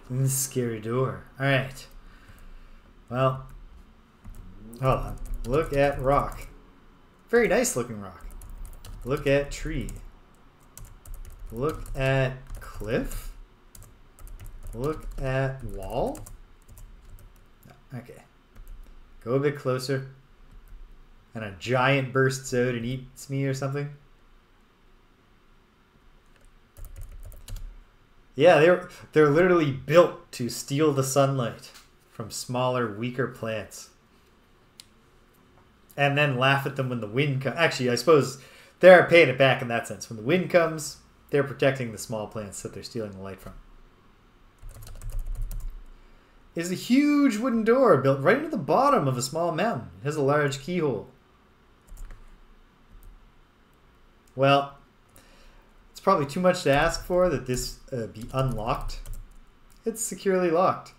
This scary door. Alright. Well, hold on. Look at rock. Very nice looking rock. Look at tree. Look at cliff. Look at wall. Okay. Go a bit closer. And a giant bursts out and eats me or something. Yeah, they're literally built to steal the sunlight from smaller, weaker plants. And then laugh at them when the wind comes. Actually, I suppose they're paying it back in that sense. When the wind comes, they're protecting the small plants that they're stealing the light from. Is a huge wooden door built right into the bottom of a small mountain. It has a large keyhole. Well, it's probably too much to ask for that this be unlocked. It's securely locked.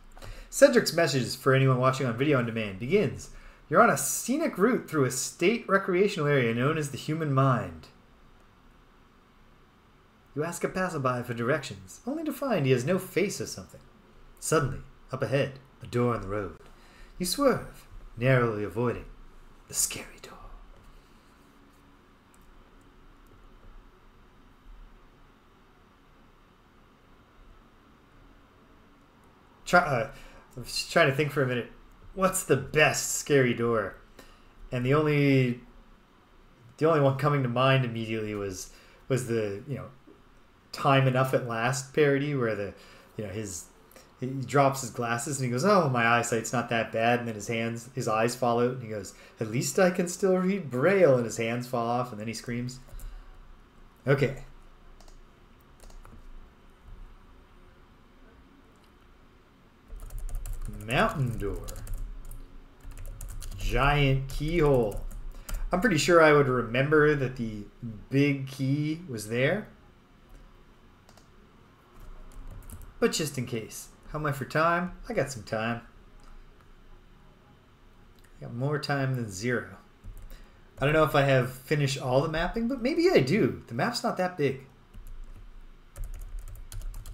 Cedric's message for anyone watching on video on demand begins. You're on a scenic route through a state recreational area known as the human mind. You ask a passerby for directions, only to find he has no face or something. Suddenly, up ahead, a door on the road. You swerve, narrowly avoiding the scary door. I was trying to think for a minute. What's the best scary door? And the only one coming to mind immediately was the Time Enough at Last parody where he drops his glasses and he goes, oh, my eyesight's not that bad, and then his eyes fall out and he goes, at least I can still read Braille, and his hands fall off and then he screams. Okay. Mountain door. Giant keyhole. I'm pretty sure I would remember that the big key was there. But just in case. How am I for time? I got some time. I got more time than 0. I don't know if I have finished all the mapping, but maybe I do. The map's not that big.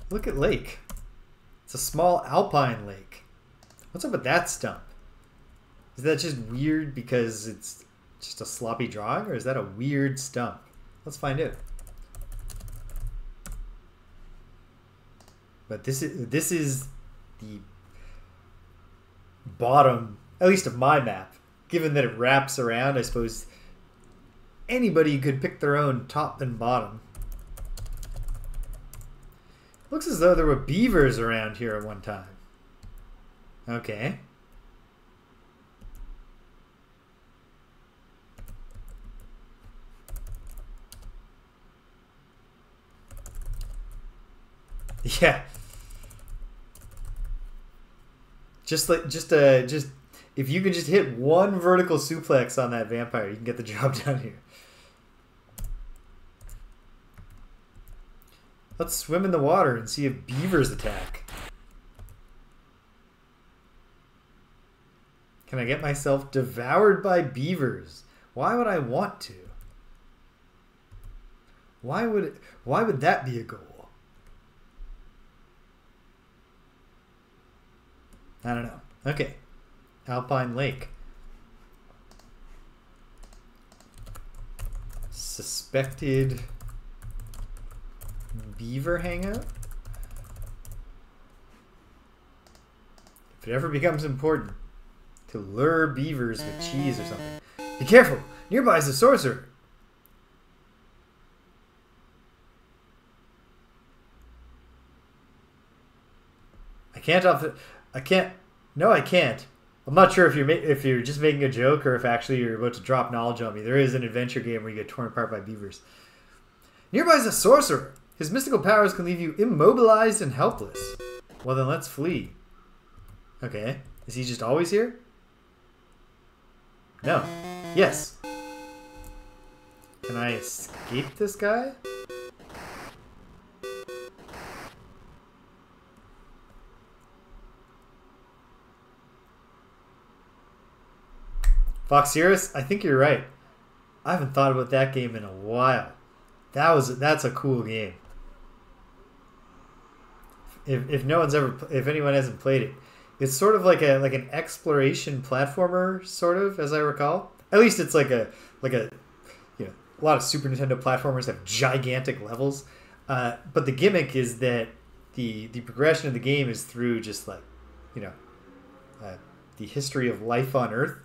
Look at lake. It's a small alpine lake. What's up with that stump? Is that just weird because it's just a sloppy drawing, or is that a weird stump? Let's find out. But this is the bottom, at least of my map. Given that it wraps around, I suppose anybody could pick their own top and bottom. Looks as though there were beavers around here at one time. Okay. Yeah. Just if you can just hit one vertical suplex on that vampire, you can get the job done here. Let's swim in the water and see if beavers attack. Can I get myself devoured by beavers? Why would I want to? Why would that be a goal? I don't know. Okay. Alpine Lake. Suspected beaver hangout? If it ever becomes important to lure beavers with cheese or something. Be careful! Nearby is a sorcerer! I can't. No, I can't. I'm not sure if you're just making a joke or if actually you're about to drop knowledge on me. There is an adventure game where you get torn apart by beavers. Nearby is a sorcerer. His mystical powers can leave you immobilized and helpless. Well, then let's flee. Okay. Is he just always here? No. Yes. Can I escape this guy? Foxirus, I think you're right. I haven't thought about that game in a while. That's a cool game. If anyone hasn't played it, It's sort of like an exploration platformer, sort of, as I recall. At least it's like a you know, a lot of Super Nintendo platformers have gigantic levels, but the gimmick is that the progression of the game is through just like, you know, the history of life on Earth,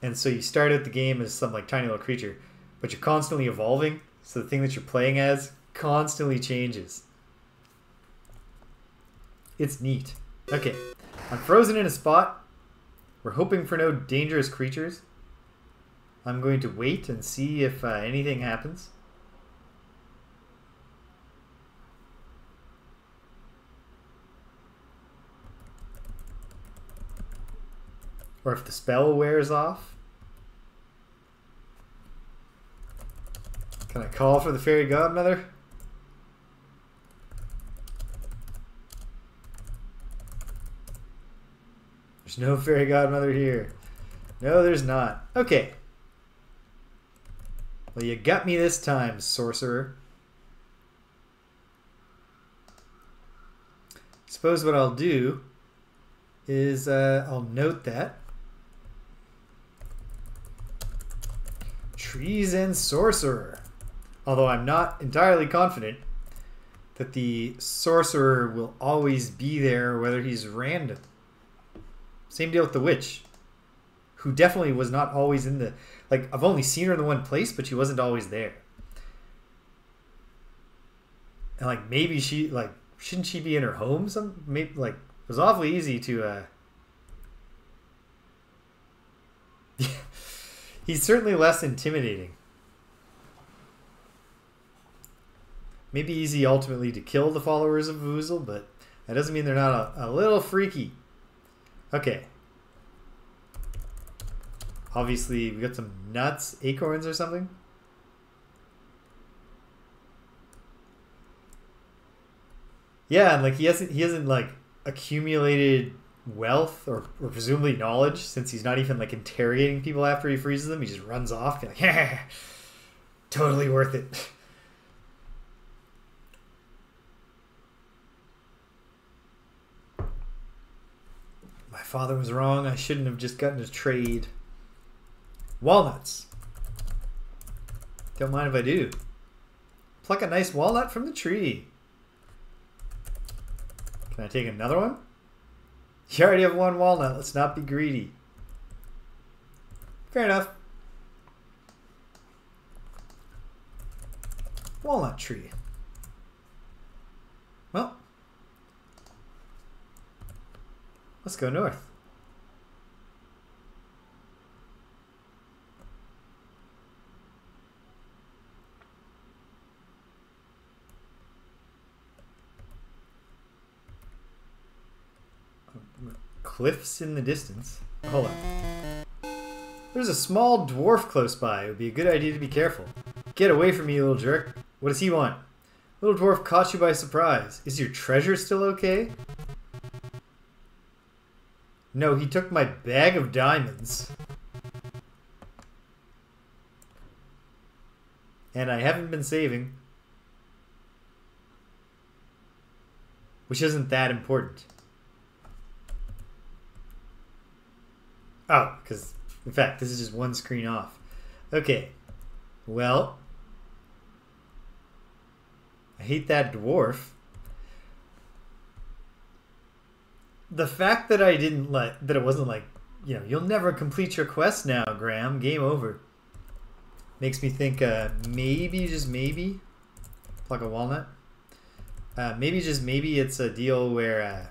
and so you start out the game as some like tiny little creature, but you're constantly evolving. So the thing that you're playing as constantly changes. It's neat. Okay, I'm frozen in a spot. We're hoping for no dangerous creatures. I'm going to wait and see if anything happens. Or if the spell wears off. Can I call for the fairy godmother? There's no fairy godmother here. No, there's not. Okay. Well, you got me this time, sorcerer. Suppose what I'll do is I'll note that. Trees and sorcerer. Although I'm not entirely confident that the sorcerer will always be there, whether he's random. Same deal with the witch, who definitely was not always in the... Like, I've only seen her in the one place, but she wasn't always there. And, like, maybe she... Like, shouldn't she be in her home? Maybe, like, it was awfully easy to... He's certainly less intimidating. Maybe easy ultimately to kill the followers of Vuzel, but that doesn't mean they're not a little freaky. Okay. Obviously, we got some nuts, acorns or something. Yeah, and like he hasn't like accumulated wealth or presumably knowledge, since he's not even like interrogating people after he freezes them. He just runs off, like, totally worth it. My father was wrong. I shouldn't have just gotten a trade. Walnuts. Don't mind if I do. Pluck a nice walnut from the tree. Can I take another one? You already have one walnut. Let's not be greedy. Fair enough. Walnut tree. Well, let's go north. Cliffs in the distance. Hold on. There's a small dwarf close by. It would be a good idea to be careful. Get away from me, you little jerk. What does he want? Little dwarf caught you by surprise. Is your treasure still okay? No, he took my bag of diamonds. And I haven't been saving. Which isn't that important. Oh, because, in fact, this is just one screen off. Okay. Well, I hate that dwarf. The fact that I didn't that it wasn't like, you know, you'll never complete your quest now, Graham. Game over. Makes me think maybe, just maybe, pluck a walnut. Maybe, just maybe it's a deal where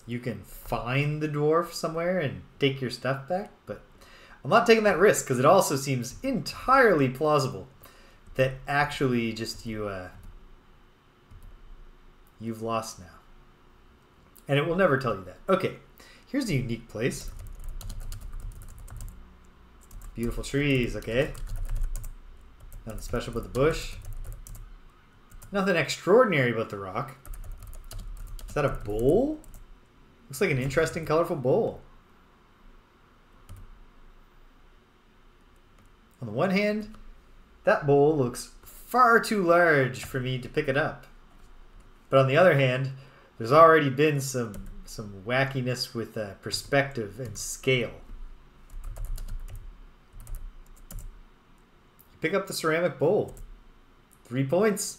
you can find the dwarf somewhere and take your stuff back, but I'm not taking that risk because it also seems entirely plausible that actually just you've lost now. And it will never tell you that. Okay, here's a unique place. Beautiful trees, okay. Nothing special about the bush. Nothing extraordinary about the rock. Is that a bowl? Looks like an interesting, colorful bowl. On the one hand, that bowl looks far too large for me to pick it up. But on the other hand, there's already been some some wackiness with perspective and scale. Pick up the ceramic bowl. 3 points.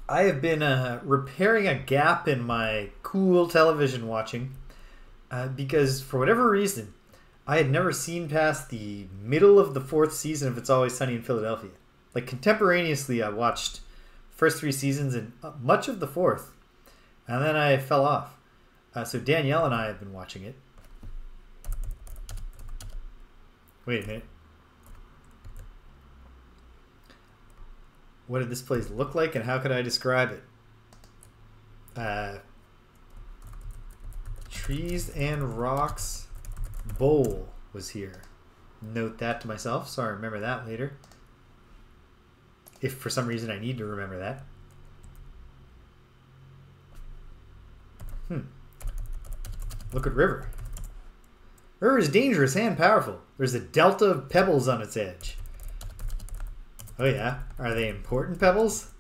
I have been repairing a gap in my cool television watching because for whatever reason, I had never seen past the middle of the 4th season of It's Always Sunny in Philadelphia. Like contemporaneously, I watched first 3 seasons and much of the 4th, and then I fell off. So Danielle and I have been watching it. Wait a minute. What did this place look like, and how could I describe it? Trees and Rocks Bowl was here. Note that to myself, so I remember that later. If for some reason I need to remember that. Look at River. River is dangerous and powerful. There's a delta of pebbles on its edge. Oh yeah? Are they important pebbles?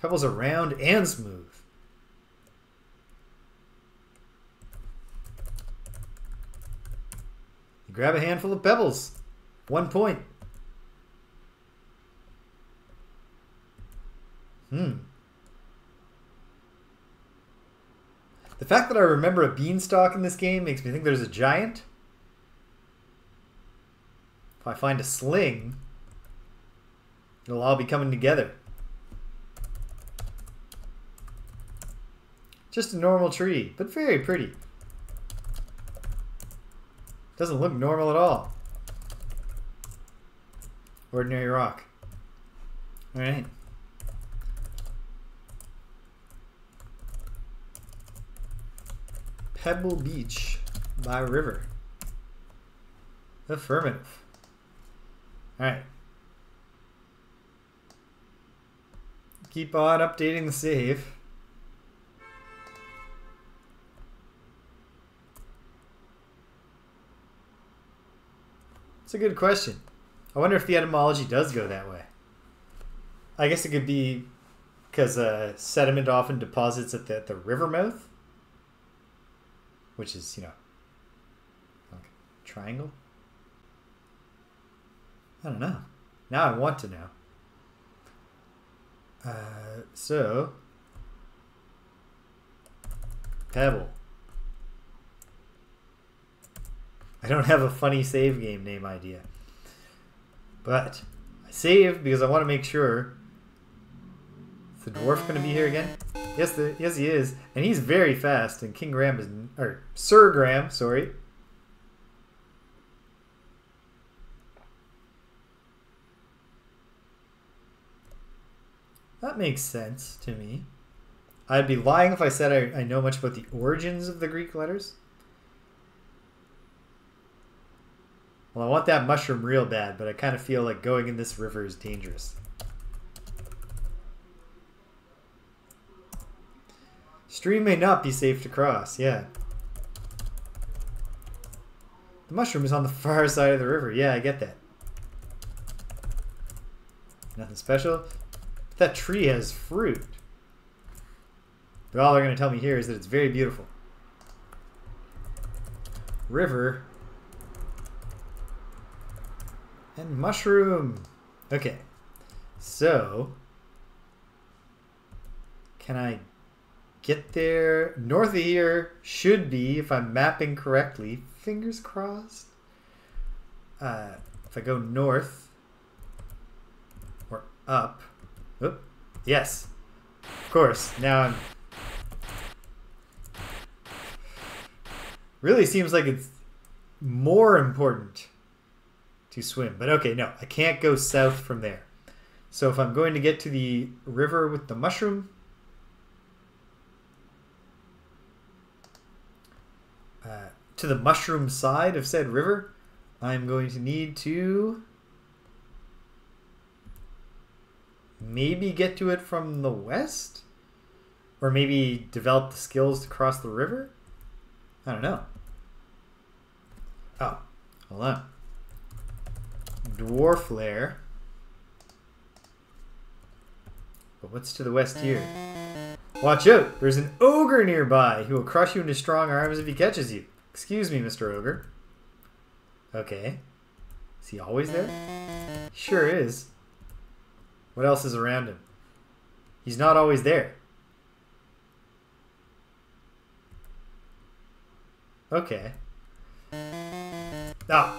Pebbles are round and smooth. You grab a handful of pebbles. 1 point. The fact that I remember a beanstalk in this game makes me think there's a giant. If I find a sling, it'll all be coming together. Just a normal tree, but very pretty. Doesn't look normal at all. Ordinary rock. Alright. Pebble Beach by River. Affirmative. Alright. Keep on updating the save. It's a good question. I wonder if the etymology does go that way. I guess it could be because sediment often deposits at the river mouth, which is, you know, like a triangle. I don't know. Now I want to know. So, Pebble. I don't have a funny save game name idea. But I saved because I want to make sure. Is the dwarf going to be here again? Yes, he is. And he's very fast. And King Graham is... Or Sir Graham, sorry. That makes sense to me. I'd be lying if I said I know much about the origins of the Greek letters. Well, I want that mushroom real bad, but I kind of feel like going in this river is dangerous. Stream may not be safe to cross, yeah. The mushroom is on the far side of the river. Yeah, I get that. Nothing special. But that tree has fruit. But all they're going to tell me here is that it's very beautiful. River. And mushroom. Okay. So, can I get there? North of here should be, if I'm mapping correctly, fingers crossed. If I go north or up. Oop, yes. Of course. Now I'm... Really seems like it's more important to swim. But okay, no. I can't go south from there. So if I'm going to get to the river with the mushroom... to the mushroom side of said river, I'm going to need to maybe get to it from the west? Or maybe develop the skills to cross the river? I don't know. Oh, hold on. dwarf lair. But what's to the west here? Watch out! There's an ogre nearby who will crush you into strong arms if he catches you. Excuse me, Mr. Ogre. Okay. Is he always there? He sure is. What else is around him? He's not always there. Okay. Ah!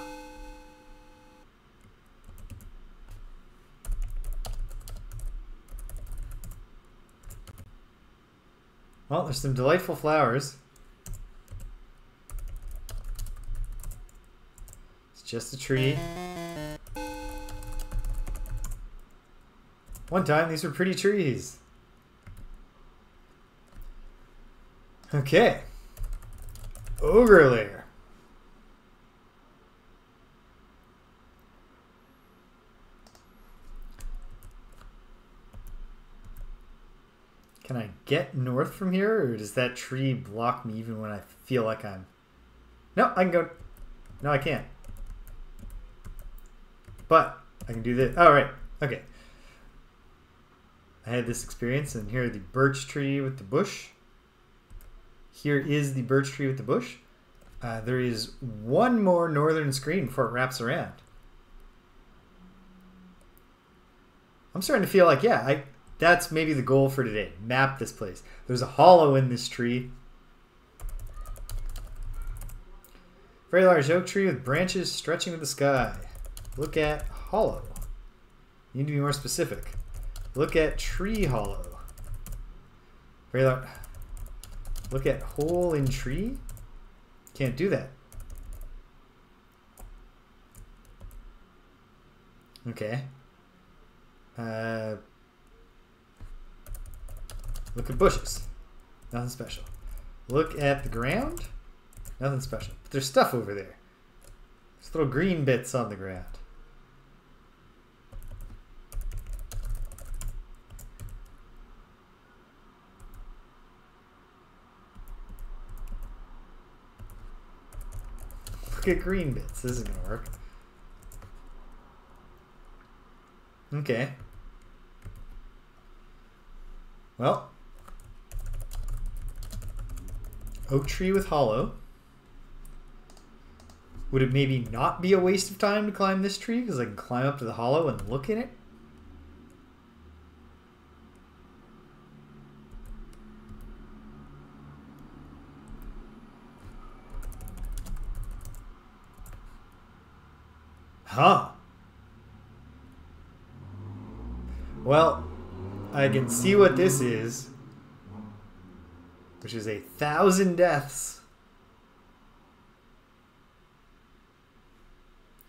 Well, there's some delightful flowers. It's just a tree. One time, these were pretty trees. Okay. Ogre lair. Can I get north from here, or does that tree block me even when I feel like I'm... No, I can go... No, I can't. But I can do this. Oh, right. Okay. I had this experience, and here are the birch tree with the bush. Here is the birch tree with the bush. There is one more northern screen before it wraps around. I'm starting to feel like, yeah, that's maybe the goal for today. Map this place. There's a hollow in this tree. Very large oak tree with branches stretching to the sky. Look at hollow. You need to be more specific. Look at tree hollow. Very large. Look at hole in tree. Can't do that. Okay. Look at bushes. Nothing special. Look at the ground. Nothing special. But there's stuff over there. There's little green bits on the ground. Look at green bits. This isn't going to work. Okay. Well. Oak tree with hollow. Would it maybe not be a waste of time to climb this tree? Because I can climb up to the hollow and look in it? Huh. Well, I can see what this is, which is 1,000 deaths.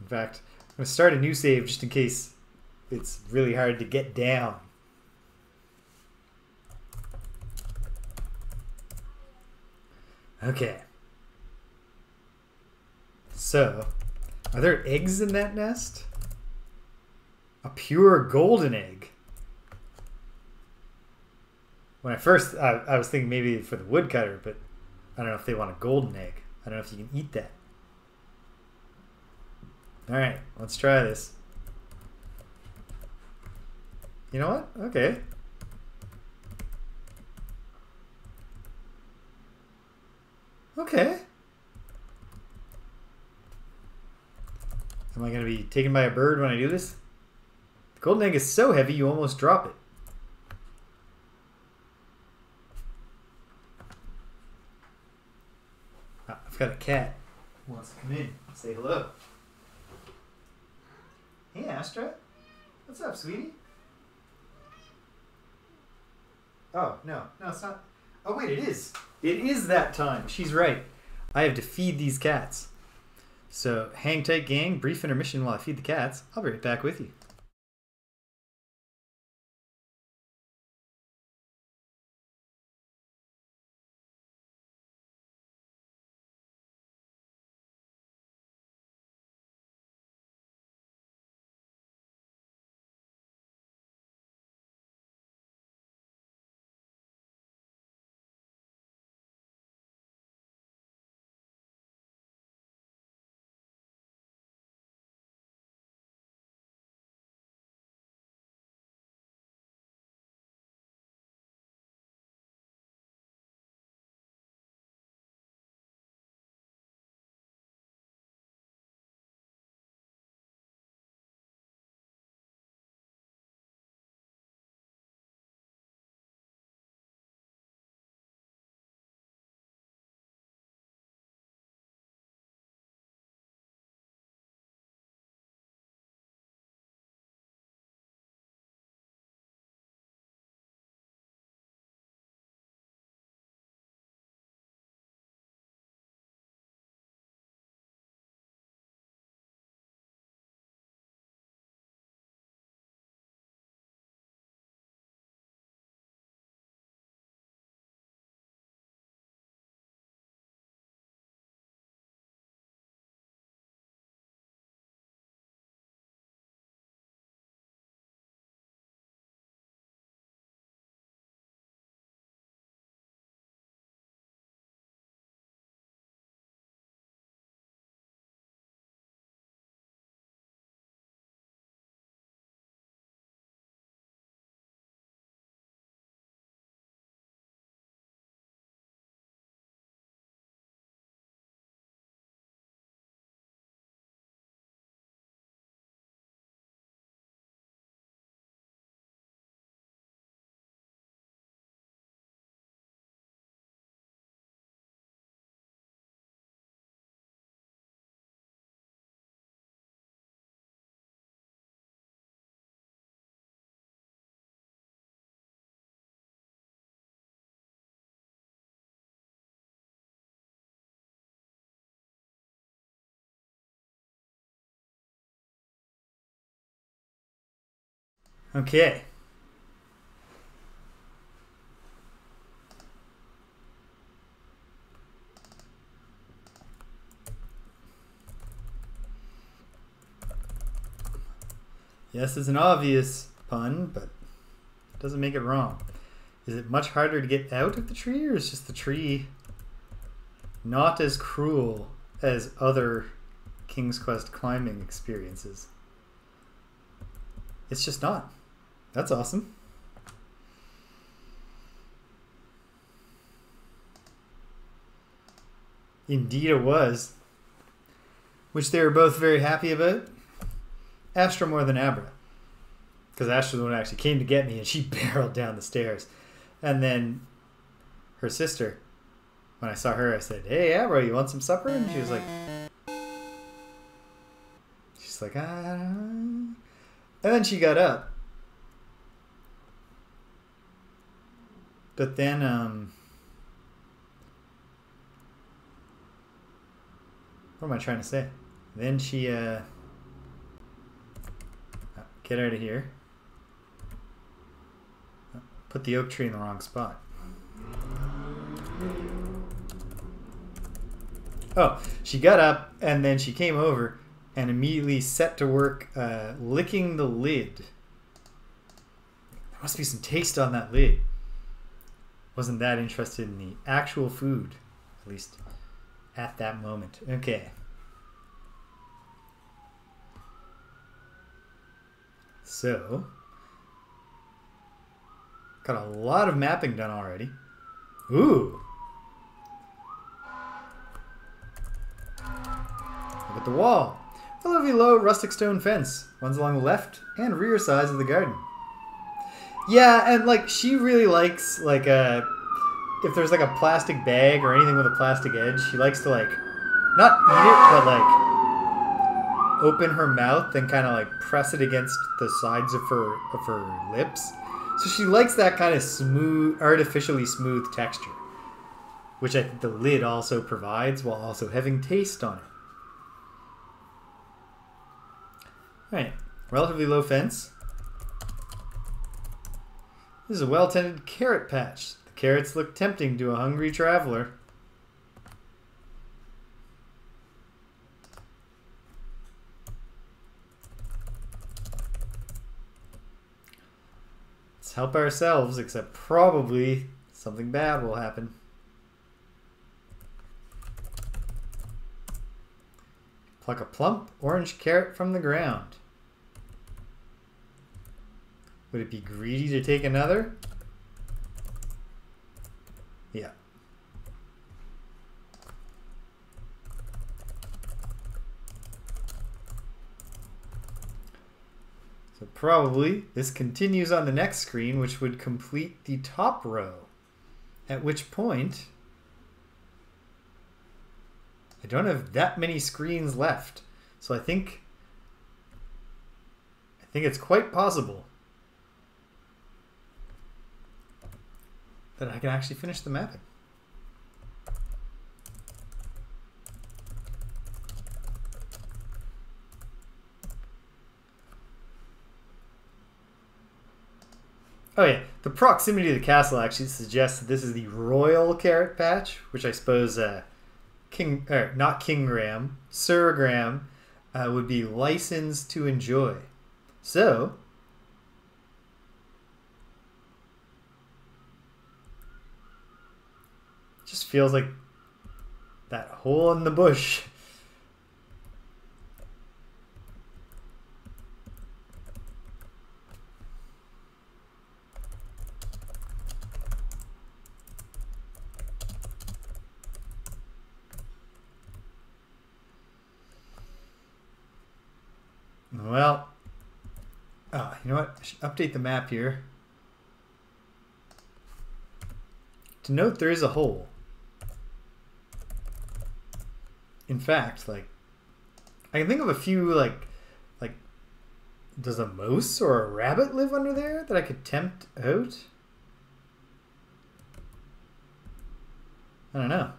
In fact, I'm going to start a new save just in case it's really hard to get down. Okay. So, are there eggs in that nest? A pure golden egg. When I first, I was thinking maybe for the woodcutter, but I don't know if they want a golden egg. I don't know if you can eat that. All right, let's try this. You know what? Okay. Okay. Am I going to be taken by a bird when I do this? The golden egg is so heavy you almost drop it. Ah, I've got a cat who wants to come in. Say hello. Hey, Astra. What's up, sweetie? Oh, no. No, it's not. Oh, wait, it is. It is that time. She's right. I have to feed these cats. So, hang tight, gang. Brief intermission while I feed the cats. I'll be right back with you. Okay. Yes, it's an obvious pun, but it doesn't make it wrong. Is it much harder to get out of the tree, or is just the tree not as cruel as other King's Quest climbing experiences? It's just not. That's awesome. Indeed it was. Which they were both very happy about. Astra more than Abra. Because Astra the one who actually came to get me and she barreled down the stairs. And then her sister, when I saw her, I said, "Hey Abra, you want some supper?" And she was like, ah. And then she got up. But then, what am I trying to say? Then she, get out of here. Put the oak tree in the wrong spot. Oh, she got up and then she came over and immediately set to work licking the lid. There must be some taste on that lid. Wasn't that interested in the actual food, at least at that moment. Okay. So, got a lot of mapping done already. Ooh. Look at the wall. A lovely low rustic stone fence runs along the left and rear sides of the garden. Yeah, and like she really likes like if there's like a plastic bag or anything with a plastic edge, she likes to like not eat it, but like open her mouth and kind of like press it against the sides of her lips. So she likes that kind of smooth, artificially smooth texture, which I think the lid also provides while also having taste on it. Alright, relatively low fence. This is a well-tended carrot patch. The carrots look tempting to a hungry traveler. Let's help ourselves, except probably something bad will happen. Pluck a plump orange carrot from the ground. Would it be greedy to take another? Yeah. So probably this continues on the next screen, which would complete the top row. At which point, I don't have that many screens left. So I think it's quite possible that I can actually finish the mapping. Oh yeah, the proximity of the castle actually suggests that this is the royal carrot patch, which I suppose not King Graham, Sir Graham would be licensed to enjoy. So, just feels like that hole in the bush. Well, you know what? I should update the map here. To note there is a hole. In fact, like, I can think of a few, like, does a mouse or a rabbit live under there that I could tempt out? I don't know.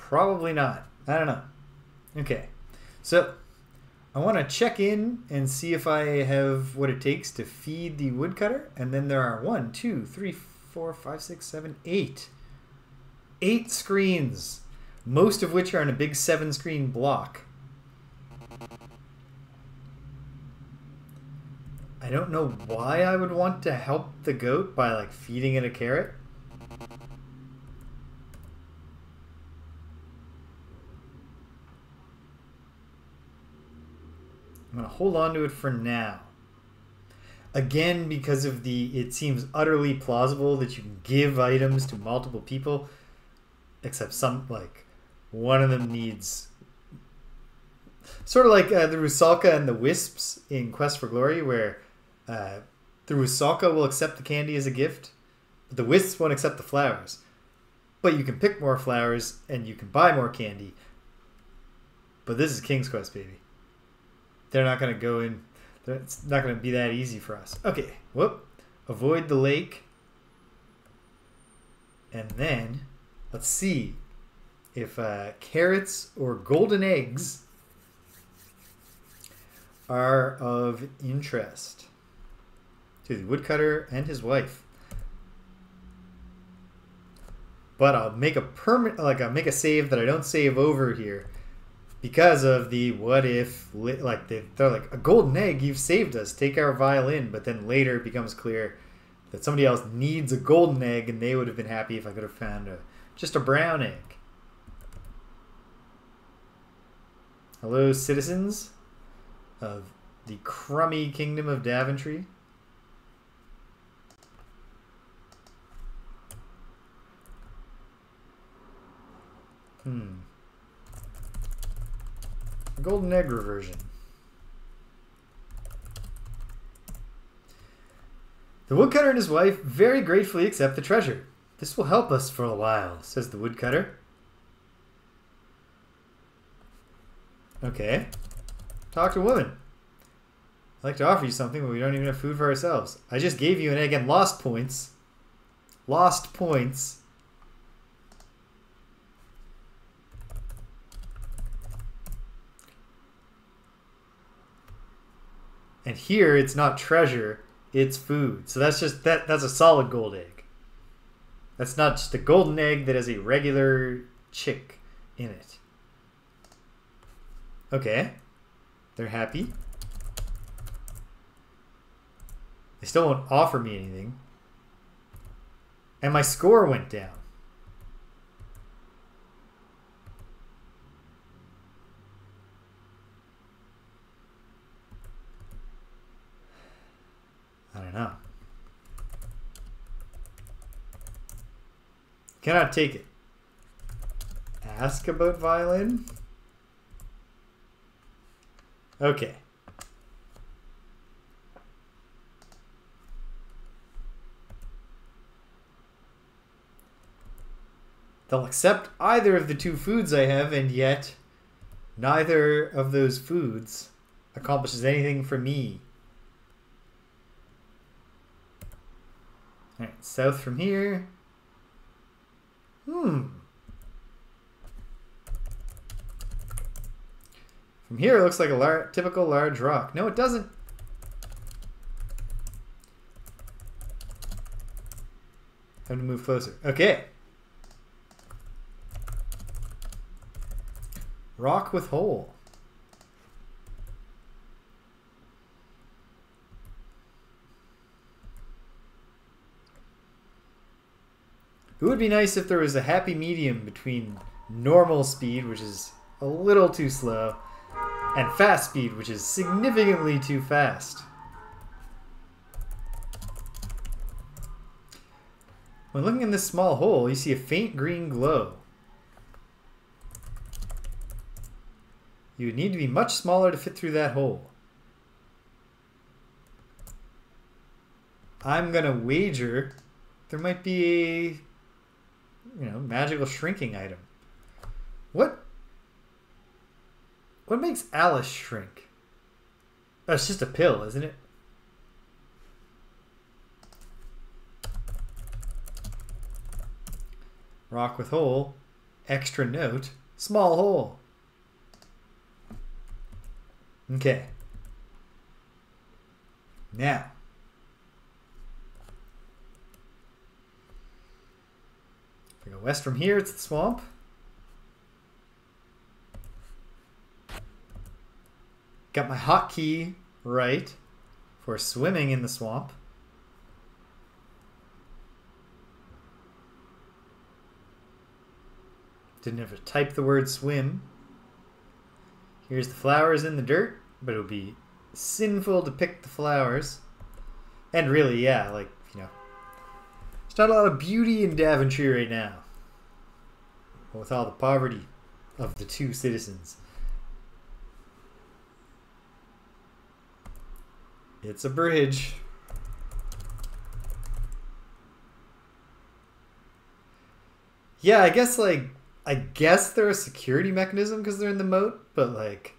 Probably not. I don't know. Okay. So I want to check in and see if I have what it takes to feed the woodcutter. And then there are 1, 2, 3, 4, 5, 6, 7, 8. 8 screens, most of which are in a big 7-screen block. I don't know why I would want to help the goat by like feeding it a carrot. I'm going to hold on to it for now. Again, because of it seems utterly plausible that you can give items to multiple people, except one of them needs, sort of like the Rusalka and the Wisps in Quest for Glory, where the Rusalka will accept the candy as a gift, but the Wisps won't accept the flowers. But you can pick more flowers and you can buy more candy. But this is King's Quest, baby. They're not going to go in. It's not going to be that easy for us. Okay, whoop. Avoid the lake. And then, let's see if carrots or golden eggs are of interest to the woodcutter and his wife. But I'll make I'll make a save that I don't save over here. Because of the what if, they're like, a golden egg, you've saved us, take our violin. But then later it becomes clear that somebody else needs a golden egg, and they would have been happy if I could have found just a brown egg. Hello, citizens of the crummy kingdom of Daventry. Golden egg reversion. The woodcutter and his wife very gratefully accept the treasure. This will help us for a while, says the woodcutter. Okay. Talk to a woman. I'd like to offer you something, but we don't even have food for ourselves. I just gave you an egg and lost points. Lost points. And here it's not treasure, it's food. So that's just that's a solid gold egg. That's not just a golden egg that has a regular chick in it. Okay. They're happy. They still won't offer me anything. And my score went down. I don't know. Cannot take it. Ask about violin? Okay. They'll accept either of the two foods I have, and yet neither of those foods accomplishes anything for me. Alright, south from here. From here it looks like a typical large rock. No, it doesn't. Time to move closer. Okay. Rock with hole. It would be nice if there was a happy medium between normal speed, which is a little too slow, and fast speed, which is significantly too fast. When looking in this small hole, you see a faint green glow. You would need to be much smaller to fit through that hole. I'm gonna wager there might be a, magical shrinking item. What makes Alice shrink? Oh, it's just a pill, isn't it? Rock with hole. Extra note. Small hole. Okay. Now. If I go west from here, it's the swamp. Got my hotkey right for swimming in the swamp. Didn't have to type the word swim. Here's the flowers in the dirt, but it would be sinful to pick the flowers. And really, yeah, like, you know, there's not a lot of beauty in Daventry right now. With all the poverty of the two citizens. It's a bridge. Yeah, I guess they're a security mechanism because they're in the moat, but like,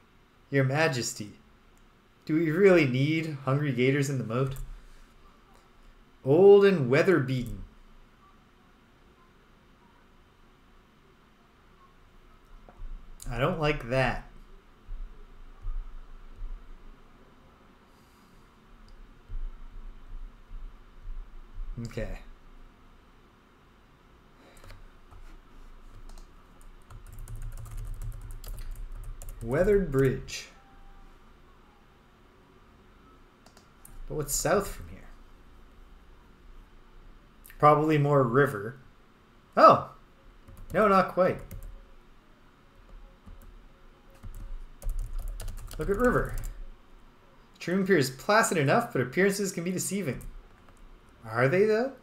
Your Majesty, do we really need hungry gators in the moat? Old and weather-beaten. I don't like that. Okay. Weathered bridge. But what's south from here? Probably more river. Oh! No, not quite. Look at river. Stream appears placid enough, but appearances can be deceiving. Are they, though?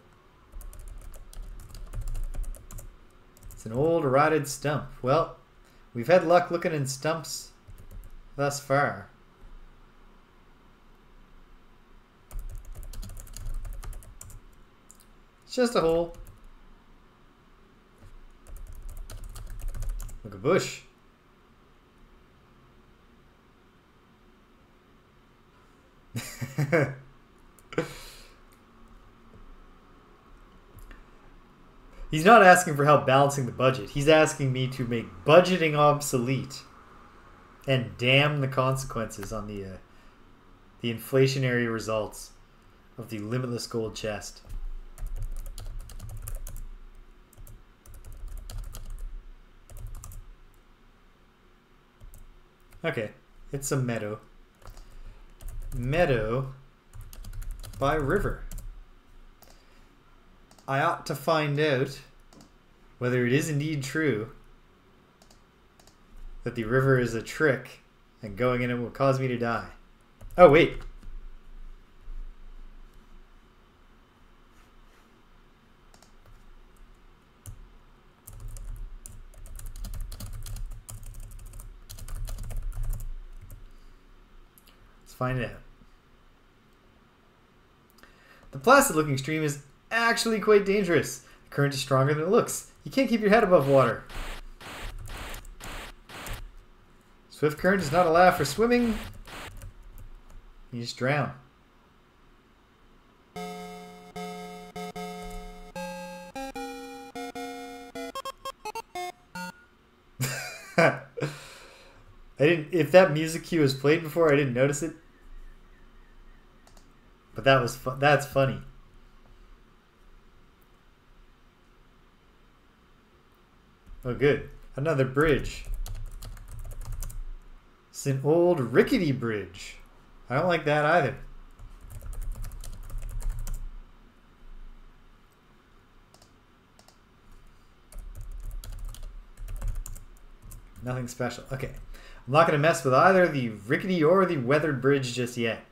It's an old rotted stump. Well, we've had luck looking in stumps thus far. It's just a hole. Look, a bush. He's not asking for help balancing the budget. He's asking me to make budgeting obsolete. And damn the consequences on the inflationary results of the limitless gold chest. Okay, it's a meadow. Meadow by river. I ought to find out whether it is indeed true that the river is a trick and going in it will cause me to die. Oh, wait. Let's find it out. The placid looking stream is actually quite dangerous. The current is stronger than it looks. You can't keep your head above water. Swift current does not allow for swimming. You just drown. If that music cue was played before, I didn't notice it. But that's funny. Oh, good. Another bridge. It's an old rickety bridge. I don't like that either. Nothing special. Okay. I'm not going to mess with either the rickety or the weathered bridge just yet.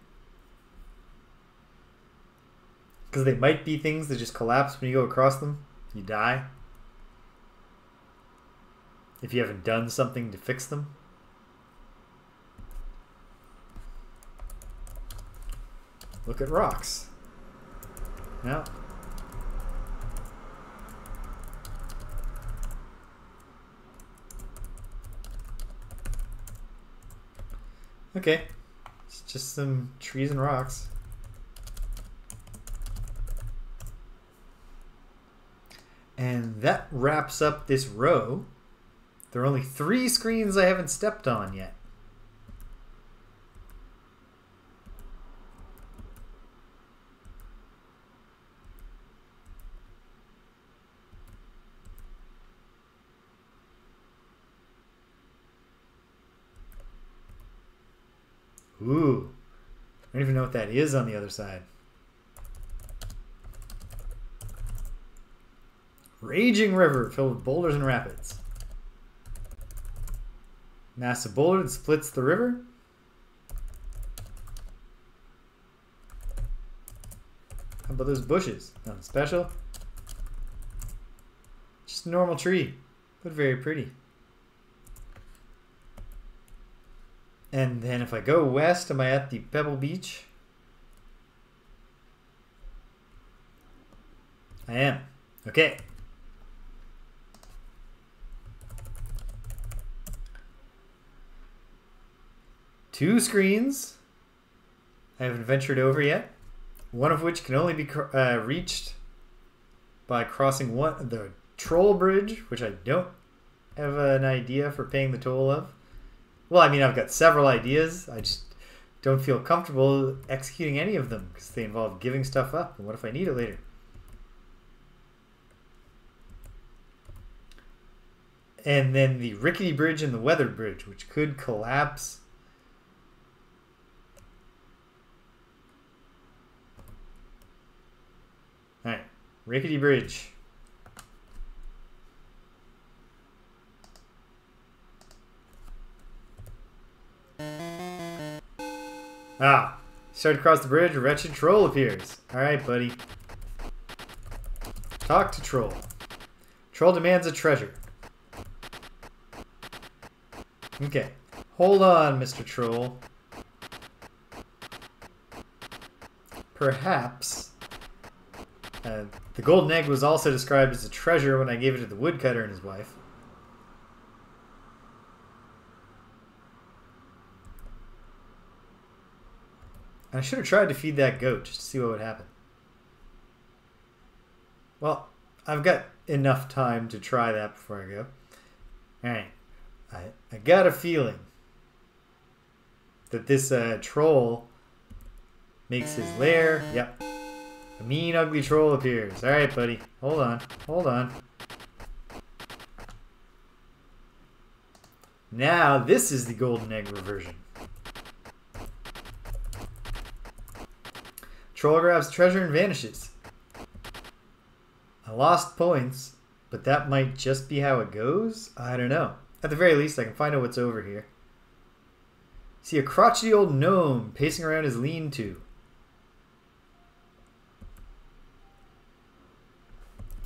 Because they might be things that just collapse when you go across them. You die. If you haven't done something to fix them. Look at rocks. No. Okay. It's just some trees and rocks. And that wraps up this row. There are only 3 screens I haven't stepped on yet. Ooh. I don't even know what that is on the other side. Raging river filled with boulders and rapids. Massive boulder that splits the river. How about those bushes? Nothing special. Just a normal tree, but very pretty. And then if I go west, am I at the Pebble Beach? I am. Okay. Two screens I haven't ventured over yet. One of which can only be reached by crossing the troll bridge, which I don't have an idea for paying the toll of. Well, I mean, I've got several ideas. I just don't feel comfortable executing any of them because they involve giving stuff up. And what if I need it later? And then the rickety bridge and the weathered bridge, which could collapse. All right, rickety bridge. Ah, start to cross the bridge, a wretched troll appears. All right, buddy. Talk to troll. Troll demands a treasure. Okay, hold on, Mr. Troll. Perhaps the golden egg was also described as a treasure when I gave it to the woodcutter and his wife. I should have tried to feed that goat just to see what would happen. Well, I've got enough time to try that before I go. Alright. I got a feeling that this troll makes his lair. Yep. A mean, ugly troll appears. Alright, buddy. Hold on. Hold on. Now, this is the golden egg reversion. Troll grabs treasure and vanishes. I lost points, but that might just be how it goes? I don't know. At the very least, I can find out what's over here. See a crotchety old gnome pacing around his lean-to.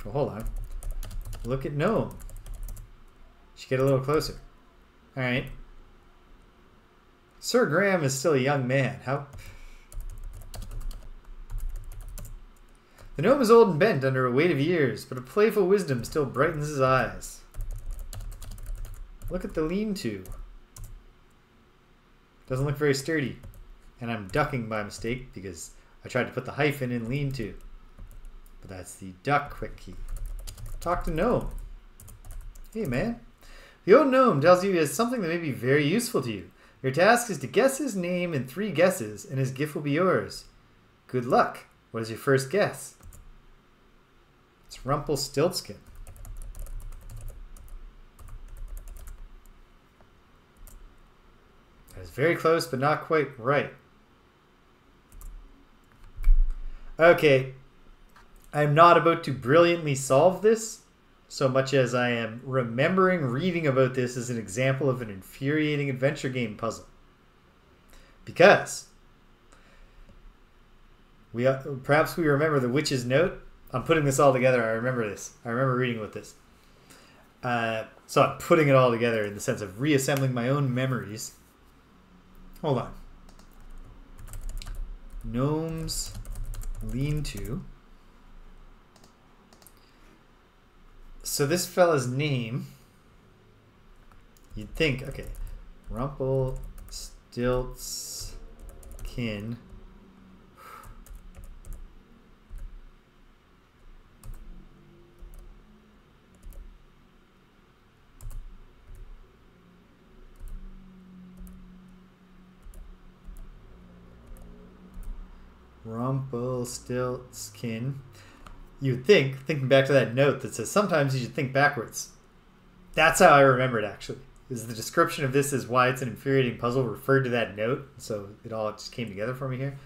Oh, hold on. Look at gnome. Should get a little closer. Alright. Sir Graham is still a young man. How... The gnome is old and bent under a weight of years, but a playful wisdom still brightens his eyes. Look at the lean-to. Doesn't look very sturdy. And I'm ducking by mistake because I tried to put the hyphen in lean-to. But that's the duck quick key. Talk to gnome. Hey, man. The old gnome tells you he has something that may be very useful to you. Your task is to guess his name in 3 guesses, and his gift will be yours. Good luck. What is your first guess? It's Rumpelstiltskin. That is very close, but not quite right. Okay. I'm not about to brilliantly solve this, so much as I am remembering reading about this as an example of an infuriating adventure game puzzle. Because perhaps we remember the witch's note. I'm putting this all together. I remember this. I remember reading about this. So I'm putting it all together in the sense of reassembling my own memories. Hold on. Gnome's lean-to. So this fella's name, you'd think, okay, Rumpelstiltskin. Rumpelstiltskin. You'd think, thinking back to that note that says sometimes you should think backwards. That's how I remember it, actually. Is the description of this as why it's an infuriating puzzle referred to that note, so it all just came together for me here.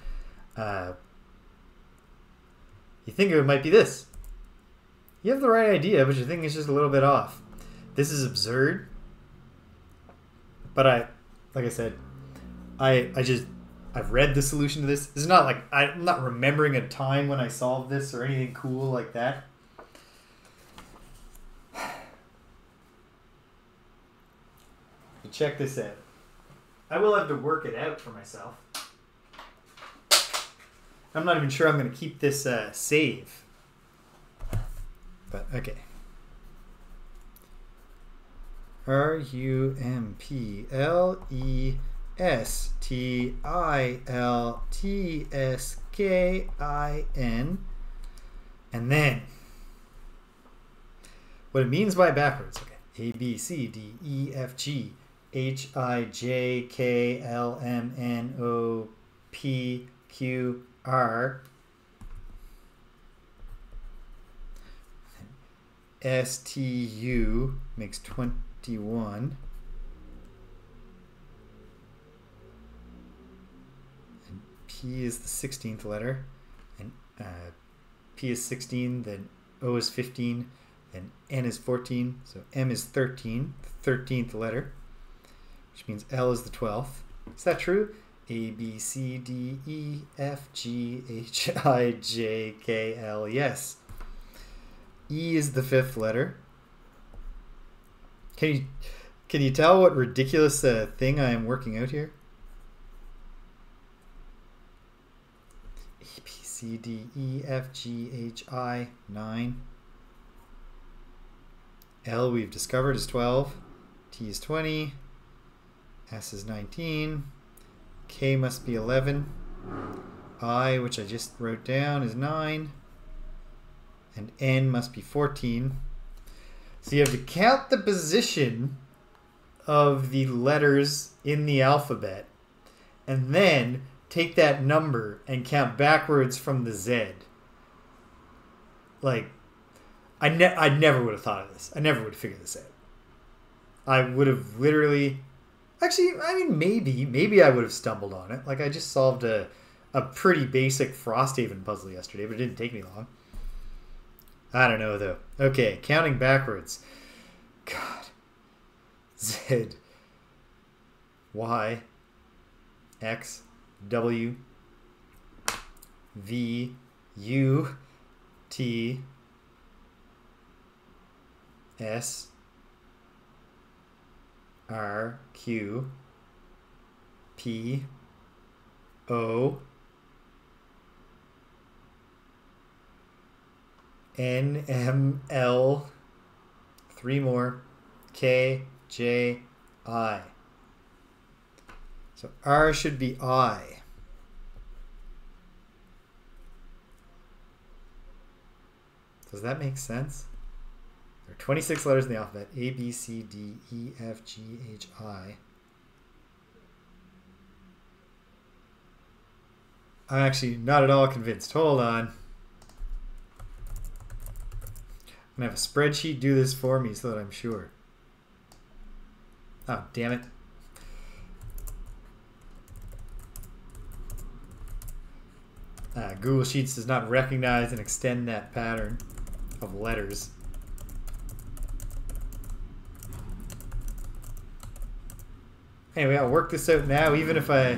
You think it might be this. You have the right idea, but you think it's just a little bit off. This is absurd. But like I said, I've read the solution to this. This is not like, I'm not remembering a time when I solved this or anything cool like that. Check this out. I will have to work it out for myself. I'm not even sure I'm going to keep this save. But, okay. RUMPLESTILTSKIN. And then, what it means by backwards. Okay. A, B, C, D, E, F, G, H, I, J, K, L, M, N, O, P, Q, R, S, T, U makes 21. And P is the 16th letter. And P is 16, then O is 15, then N is 14. So M is 13, the 13th letter, which means L is the 12th. Is that true? A, B, C, D, E, F, G, H, I, J, K, L. Yes. E is the 5th letter. Can you tell what ridiculous thing I am working out here? A, B, C, D, E, F, G, H, I, 9. L we've discovered is 12. T is 20. S is 19. K must be 11. I, which I just wrote down, is 9. And N must be 14. So you have to count the position of the letters in the alphabet and then take that number and count backwards from the Z. Like, I never would have thought of this. I never would have figured this out. I would have literally... Actually, I mean, maybe I would have stumbled on it. Like, I just solved a pretty basic Frosthaven puzzle yesterday, but it didn't take me long. I don't know, though. Okay, counting backwards. God. Z. Y. X. W. V. U. T. S. R, Q, P, O, N, M, L, 3 more, K, J, I. So R should be I. Does that make sense? There are 26 letters in the alphabet. A, B, C, D, E, F, G, H, I. I'm actually not at all convinced. Hold on. I'm going to have a spreadsheet do this for me so that I'm sure. Oh, damn it. Google Sheets does not recognize and extend that pattern of letters. Anyway, I'll work this out now, even if I...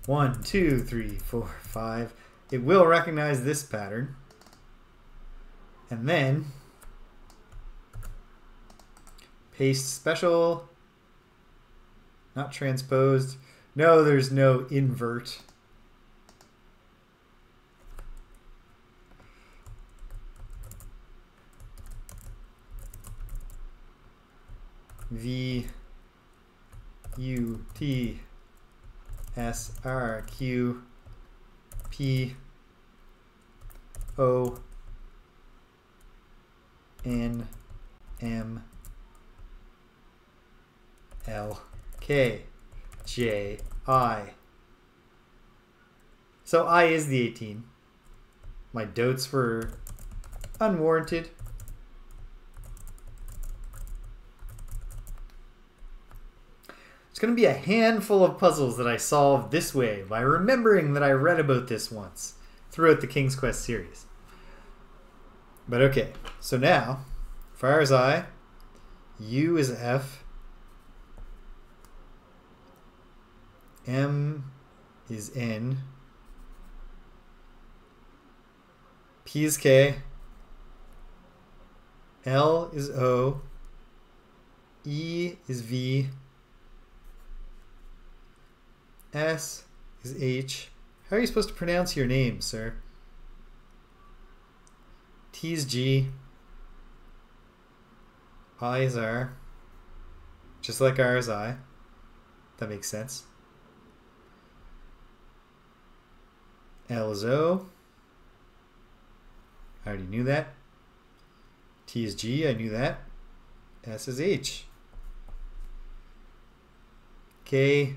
One, two, three, four, five. It will recognize this pattern. And then... Paste special. Not transposed. No, there's no invert. V U T S R Q P O N M L, K, J, I. So I is the 18. My doubts were unwarranted. It's going to be a handful of puzzles that I solved this way by remembering that I read about this once throughout the King's Quest series. But okay, so now, fire is I, U is F, M is N, P is K, L is O, E is V, S is H. How are you supposed to pronounce your name, sir? T is G. I is R. Just like R is I. That makes sense. L is O. I already knew that. T is G. I knew that. S is H. K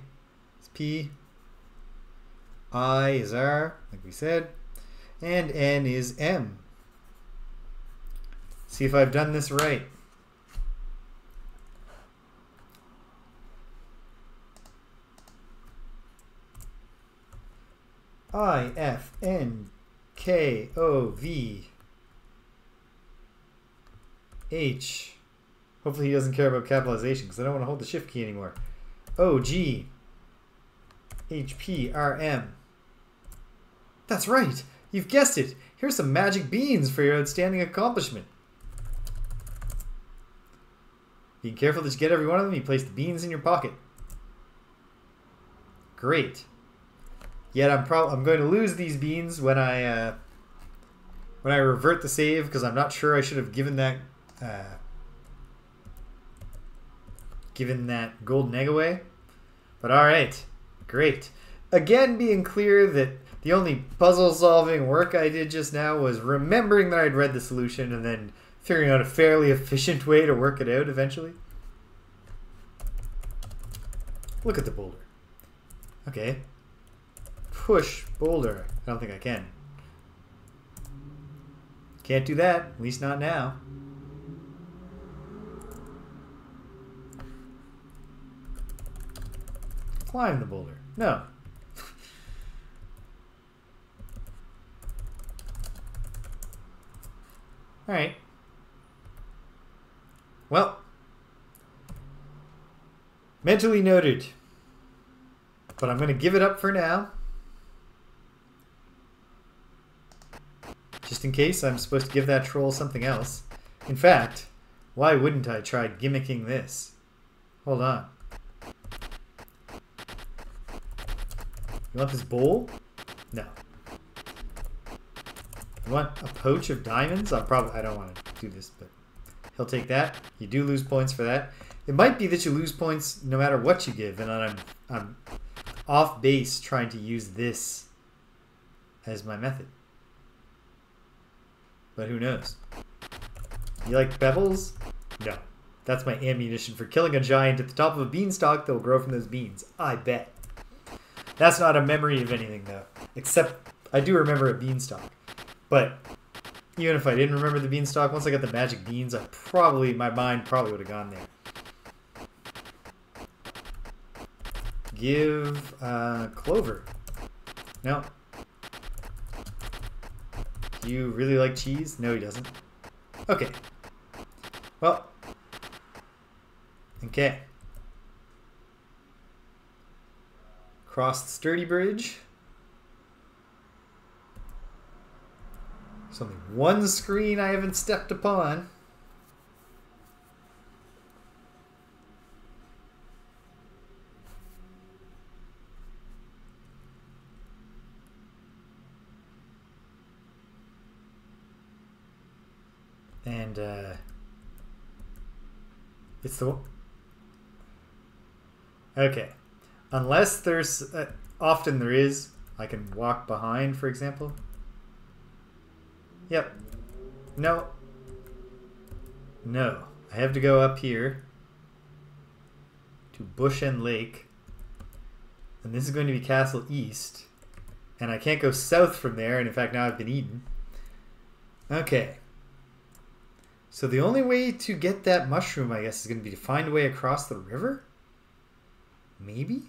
is P. I is R, like we said. And N is M. See if I've done this right. I, F, N, K, O, V, H. Hopefully he doesn't care about capitalization because I don't want to hold the shift key anymore. O, G, H, P, R, M. That's right. You've guessed it. Here's some magic beans for your outstanding accomplishment. Being careful that you get every one of them, you place the beans in your pocket. Great. Yet I'm going to lose these beans when I revert the save because I'm not sure I should have given that golden egg away. But all right, great. Again, being clear that the only puzzle solving work I did just now was remembering that I'd read the solution and then figuring out a fairly efficient way to work it out eventually. Look at the boulder. Okay. Push boulder. I don't think I can. Can't do that, at least not now. Climb the boulder. No. Alright. Well. Mentally noted. But I'm going to give it up for now. Just in case I'm supposed to give that troll something else. In fact, why wouldn't I try gimmicking this? Hold on. You want this bowl? No. You want a pouch of diamonds? I don't want to do this, but he'll take that. You do lose points for that. It might be that you lose points no matter what you give, and I'm off base trying to use this as my method. But who knows? You like pebbles? No. That's my ammunition for killing a giant at the top of a beanstalk that will grow from those beans. I bet. That's not a memory of anything, though. Except, I do remember a beanstalk. But, even if I didn't remember the beanstalk, once I got the magic beans, my mind probably would have gone there. Give, Clover. No. Do you really like cheese? No, he doesn't. Okay. Well. Okay. Cross the sturdy bridge. There's only one screen I haven't stepped upon. And it's the... Okay. Unless there's... often there is. I can walk behind, for example. Yep. No. No. I have to go up here. to Bush End Lake. And this is going to be Castle East. And I can't go south from there, and in fact now I've been eaten. Okay. So the only way to get that mushroom, I guess, is going to be to find a way across the river? Maybe?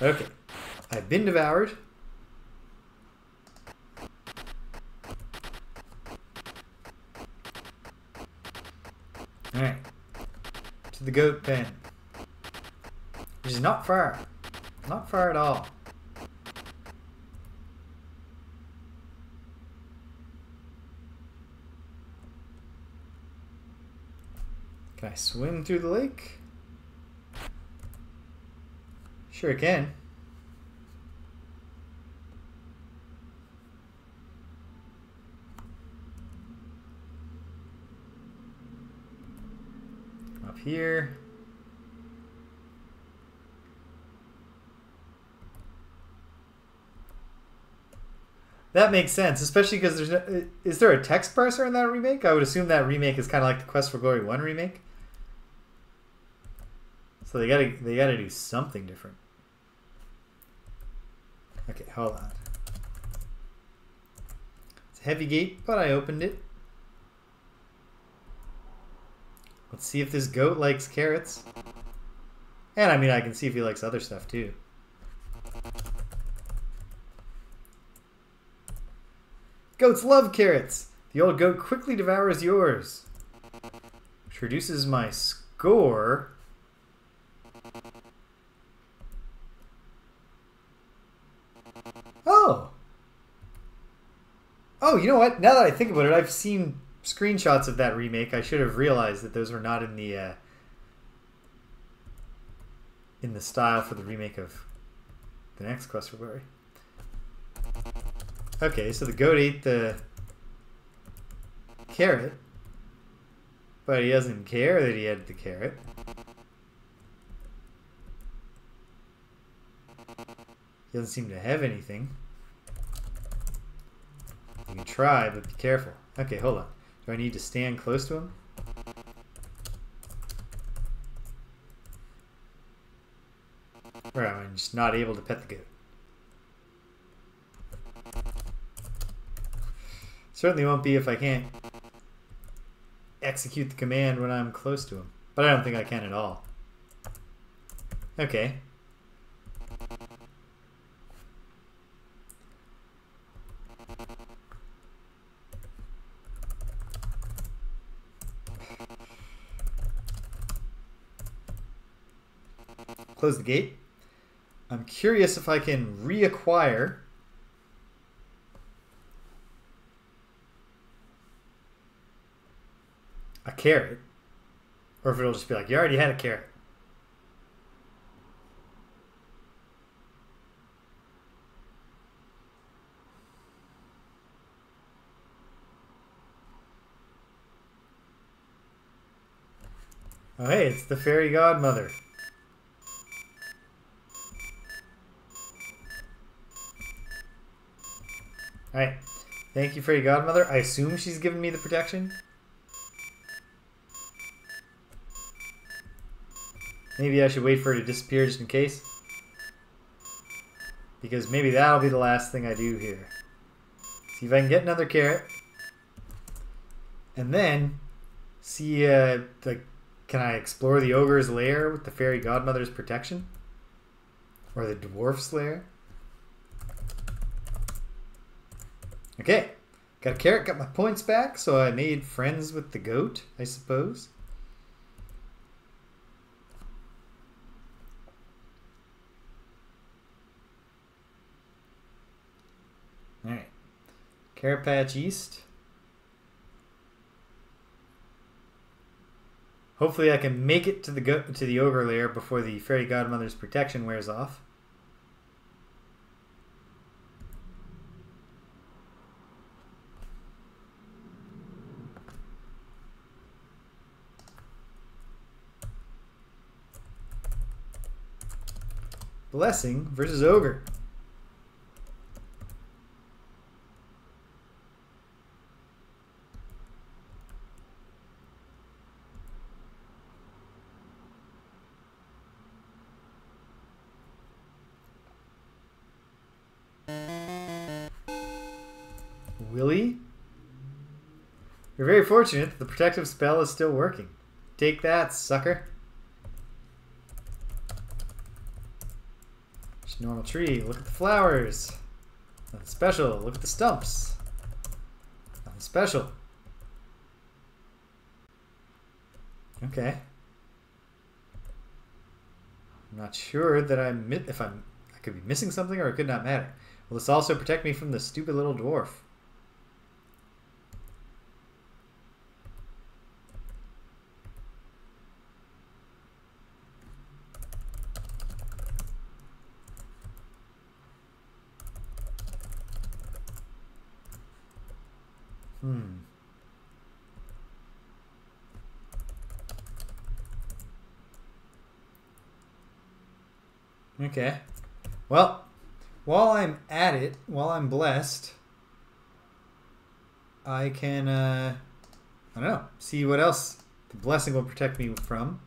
Okay. I've been devoured. Alright. To the goat pen. Which is not far. Not far at all. Can I swim through the lake? Sure can. Up here. That makes sense, especially because there's no, is there a text parser in that remake? I would assume that remake is kind of like the Quest for Glory 1 remake. So they gotta do something different. Okay, hold on. It's a heavy gate, but I opened it. Let's see if this goat likes carrots. And I mean, I can see if he likes other stuff too. Goats love carrots. The old goat quickly devours yours. Which reduces my score. Oh. Oh, you know what? Now that I think about it, I've seen screenshots of that remake. I should have realized that those were not in the style for the remake of the next Quest for Glory. Okay, so the goat ate the carrot, but he doesn't care that he had the carrot. He doesn't seem to have anything. You can try, but be careful. Okay, hold on. Do I need to stand close to him? Or am I just not able to pet the goat? Certainly won't be if I can't execute the command when I'm close to him. But I don't think I can at all. Okay. Close the gate. I'm curious if I can reacquire a carrot, or if it'll just be like, you already had a carrot. Oh hey, it's the fairy godmother. Alright, thank you fairy godmother. I assume she's given me the protection. Maybe I should wait for her to disappear just in case. Because maybe that'll be the last thing I do here. See if I can get another carrot. And then see, can I explore the ogre's lair with the fairy godmother's protection? Or the dwarf's lair? Okay. Got a carrot, got my points back, so I made friends with the goat, I suppose. Alright. Carrot Patch East. Hopefully I can make it to the ogre lair before the fairy godmother's protection wears off. Blessing versus ogre. Willie? You're very fortunate that the protective spell is still working. Take that, sucker. Just a normal tree. Look at the flowers. Nothing special. Look at the stumps. Nothing special. Okay. I'm not sure that I could be missing something, or it could not matter. Will this also protect me from the stupid little dwarf? Okay. Well, while I'm at it, while I'm blessed, I can, I don't know, see what else the blessing will protect me from.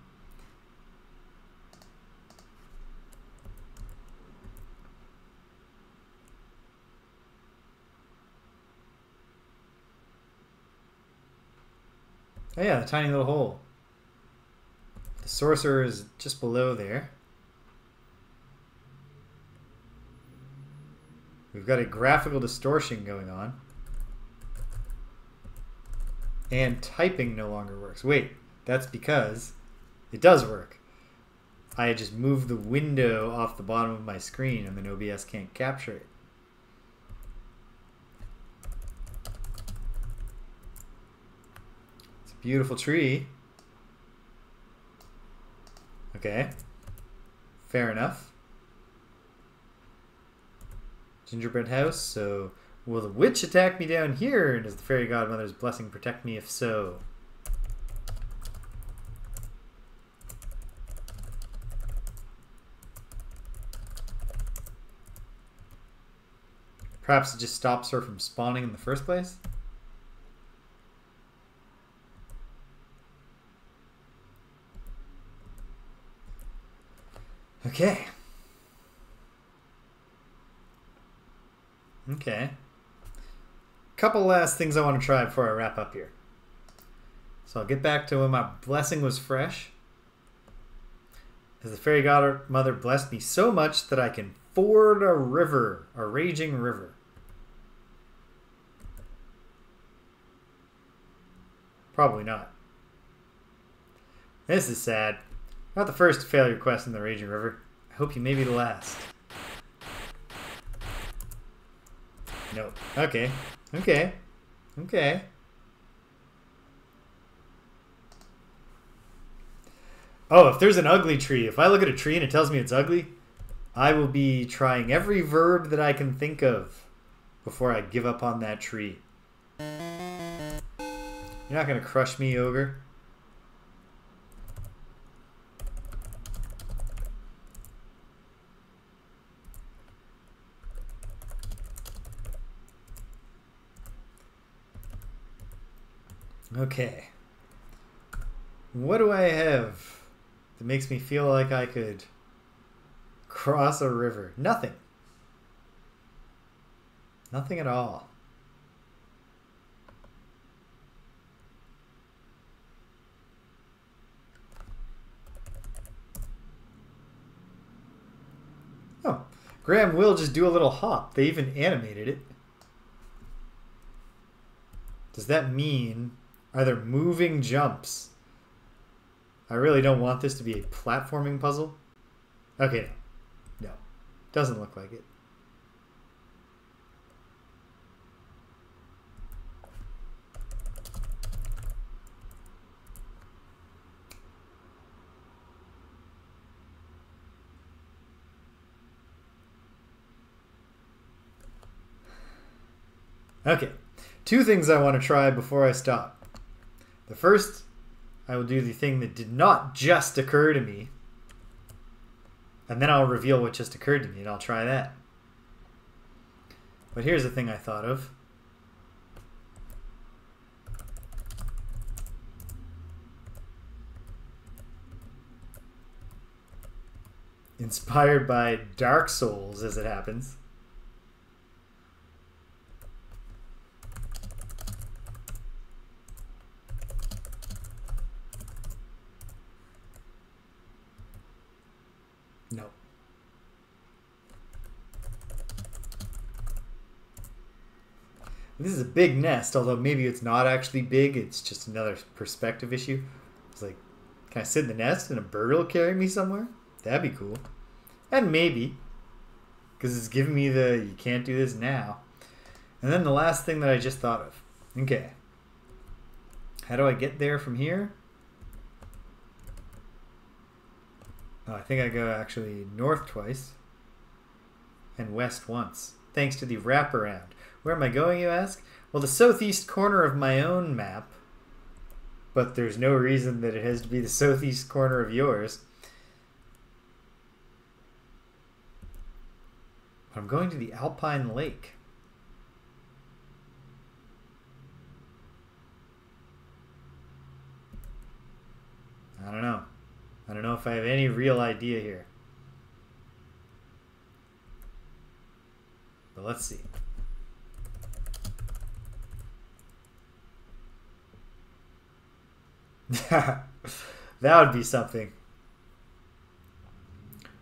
Oh yeah, the tiny little hole. The sorcerer is just below there. We've got a graphical distortion going on. And typing no longer works. Wait, that's because it does work. I just moved the window off the bottom of my screen and then OBS can't capture it. It's a beautiful tree. Okay. Fair enough. Gingerbread house, so will the witch attack me down here? And does the fairy godmother's blessing protect me if so? Perhaps it just stops her from spawning in the first place? Okay. Okay. Couple last things I want to try before I wrap up here. So I'll get back to when my blessing was fresh. As the fairy godmother blessed me so much that I can ford a river, a raging river. Probably not. This is sad. Not the first failure quest in the raging river. I hope you may be the last. No. Okay. Okay. Okay. Oh, if there's an ugly tree, if I look at a tree and it tells me it's ugly, I will be trying every verb that I can think of before I give up on that tree. You're not going to crush me, ogre. Okay. What do I have that makes me feel like I could cross a river? Nothing. Nothing at all. Oh, Graham will just do a little hop. They even animated it. Does that mean... Are there moving jumps? I really don't want this to be a platforming puzzle. Okay, no. No. Doesn't look like it. Okay. Two things I want to try before I stop. The first, I will do the thing that did not just occur to me. And then I'll reveal what just occurred to me, and I'll try that. But here's the thing I thought of. Inspired by Dark Souls, as it happens. No. This is a big nest, although maybe it's not actually big. It's just another perspective issue. It's like, can I sit in the nest and a bird will carry me somewhere? That'd be cool. And maybe, because it's giving me the, you can't do this now. And then the last thing that I just thought of. Okay. How do I get there from here? Oh, I think I go actually north twice and west once, thanks to the wraparound. Where am I going, you ask? Well, the southeast corner of my own map, but there's no reason that it has to be the southeast corner of yours. I'm going to the Alpine Lake. I don't know. I don't know if I have any real idea here. But let's see. That would be something.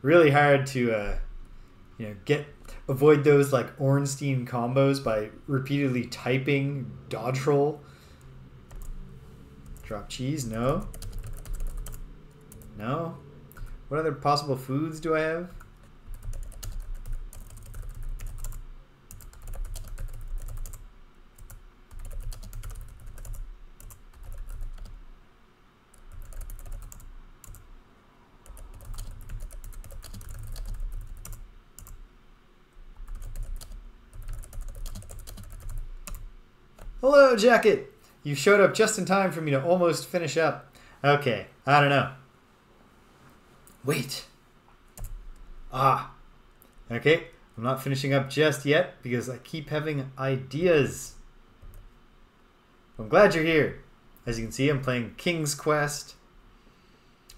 Really hard to avoid those like Ornstein combos by repeatedly typing dodge roll. Drop cheese, no. No. What other possible foods do I have? Hello, Jacket! You showed up just in time for me to almost finish up. Okay, I don't know. Wait. Ah. Okay, I'm not finishing up just yet because I keep having ideas. I'm glad you're here. As you can see, I'm playing King's Quest.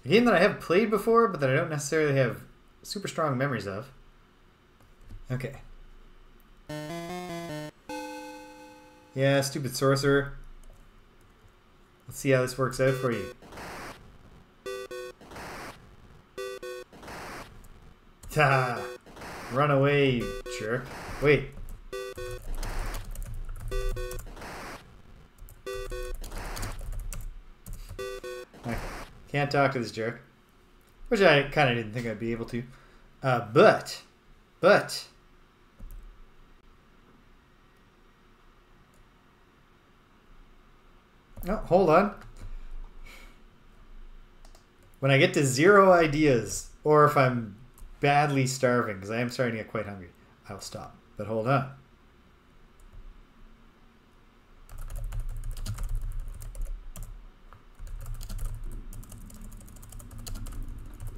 A game that I have played before, but that I don't necessarily have super strong memories of. Okay. Yeah, stupid sorcerer. Let's see how this works out for you. Ta! Run away, you jerk. Wait. Okay. Can't talk to this jerk. Which I kind of didn't think I'd be able to. But. No, hold on. When I get to 0 ideas, or if I'm badly starving, because I am starting to get quite hungry, I'll stop. But hold on.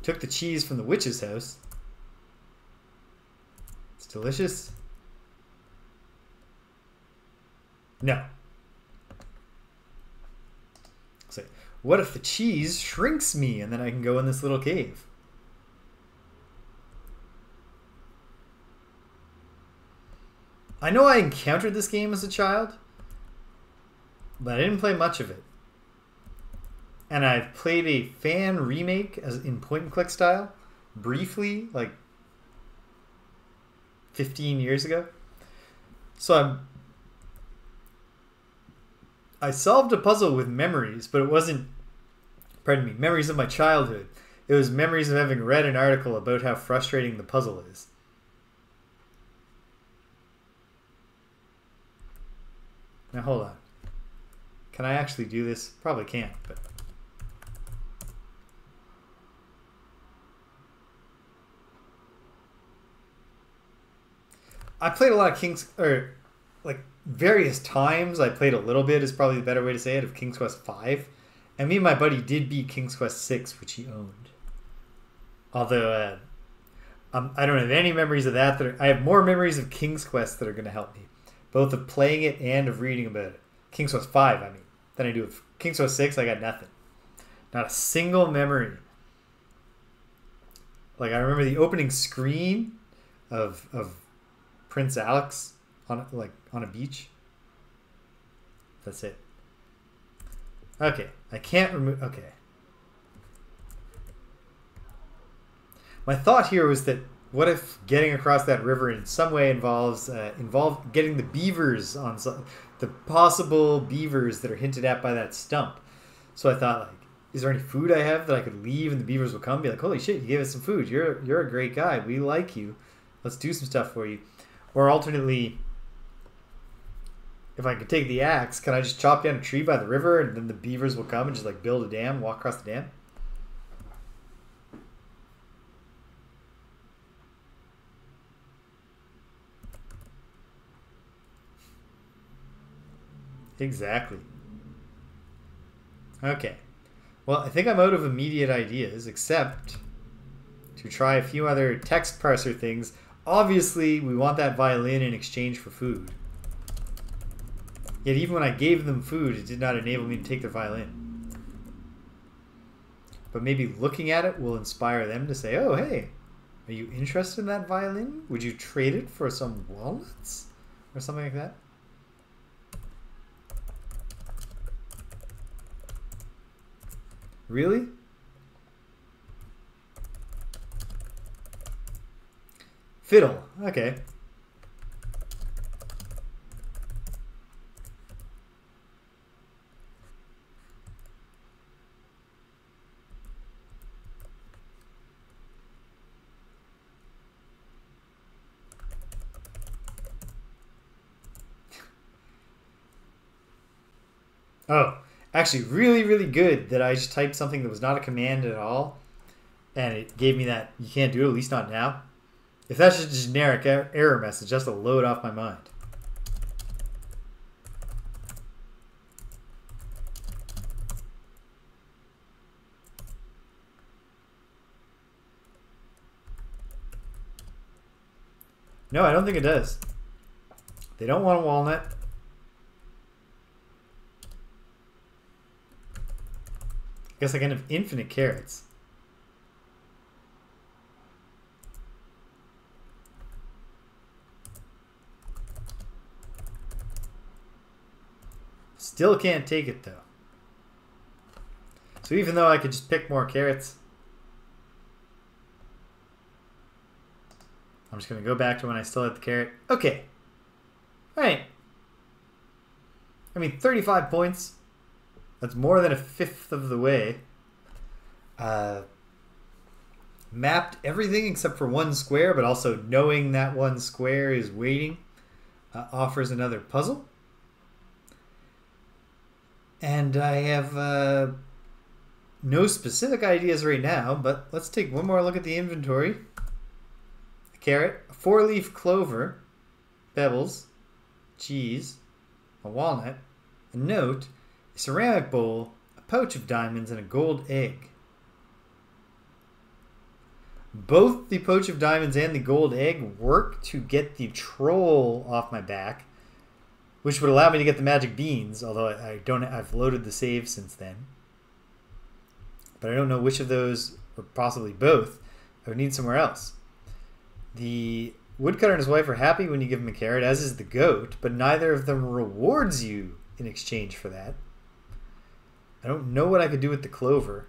Took the cheese from the witch's house. It's delicious. No. So, what if the cheese shrinks me and then I can go in this little cave? I know I encountered this game as a child, but I didn't play much of it. And I've played a fan remake as in point and click style briefly, like 15 years ago. So I solved a puzzle with memories, but it wasn't, pardon me, memories of my childhood. It was memories of having read an article about how frustrating the puzzle is. Now hold on. Can I actually do this? Probably can't, but... I played a lot of King's... or, like, various times I played a little bit is probably the better way to say it, of King's Quest V. And me and my buddy did beat King's Quest VI, which he owned. Although, I don't have any memories of that. I have more memories of King's Quest that are going to help me. Both of playing it and of reading about it. King's Quest V, I mean. Than I do of King's Quest VI, I got nothing. Not a single memory. Like, I remember the opening screen of Prince Alex on a beach. That's it. Okay, I can't remove... Okay. My thought here was that what if getting across that river in some way involves getting the beavers on the possible beavers that are hinted at by that stump. So I thought, like, is there any food I have that I could leave and the beavers will come and be like, holy shit, you gave us some food. You're a great guy. We like you. Let's do some stuff for you. Or alternately, if I could take the axe, can I just chop down a tree by the river and then the beavers will come and just like build a dam, walk across the dam? Exactly. Okay. Well, I think I'm out of immediate ideas, except to try a few other text parser things. Obviously, we want that violin in exchange for food. Yet even when I gave them food, it did not enable me to take their violin. But maybe looking at it will inspire them to say, oh, hey, are you interested in that violin? Would you trade it for some walnuts? Or something like that? Really? Fiddle. Okay. Oh, actually really, really good that I just typed something that was not a command at all, and it gave me that, you can't do it, at least not now. If that's just a generic error message, just to load off my mind. No, I don't think it does. They don't want a walnut. I guess I can have infinite carrots. Still can't take it though. So even though I could just pick more carrots, I'm just going to go back to when I still had the carrot. Okay. Alright. I mean, 35 points. That's more than a fifth of the way. Mapped everything except for one square, but also knowing that one square is waiting offers another puzzle. And I have no specific ideas right now, but let's take one more look at the inventory. A carrot, a 4-leaf clover, pebbles, cheese, a walnut, a note, a ceramic bowl, a pouch of diamonds, and a gold egg. Both the pouch of diamonds and the gold egg work to get the troll off my back, which would allow me to get the magic beans, although I've loaded the save since then. But I don't know which of those, or possibly both, I would need somewhere else. The woodcutter and his wife are happy when you give them a carrot, as is the goat, but neither of them rewards you in exchange for that. I don't know what I could do with the clover.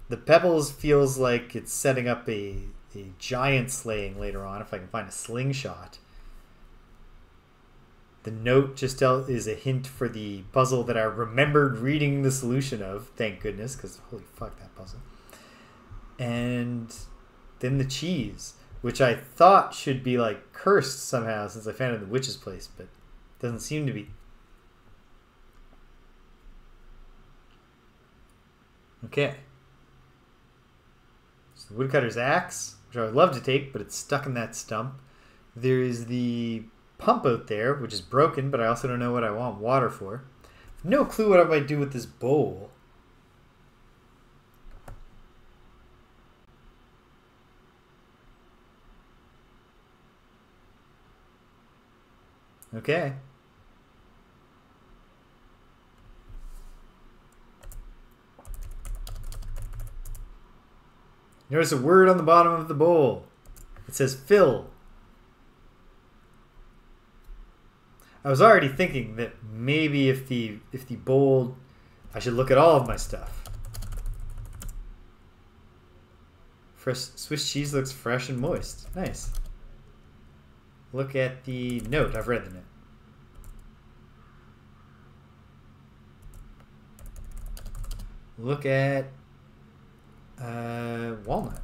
The pebbles feels like it's setting up a giant slaying later on, if I can find a slingshot. The note just is a hint for the puzzle that I remembered reading the solution of, thank goodness, because holy fuck that puzzle. And then the cheese, which I thought should be like cursed somehow since I found it in the witch's place, but doesn't seem to be. Okay. So the woodcutter's axe, which I would love to take, but it's stuck in that stump. There is the pump out there, which is broken, but I also don't know what I want water for. No clue what I might do with this bowl. Okay. Notice a word on the bottom of the bowl. It says fill. I was already thinking that maybe if the bowl, I should look at all of my stuff. Fresh Swiss cheese looks fresh and moist. Nice. Look at the note. I've read the note. Look at walnut.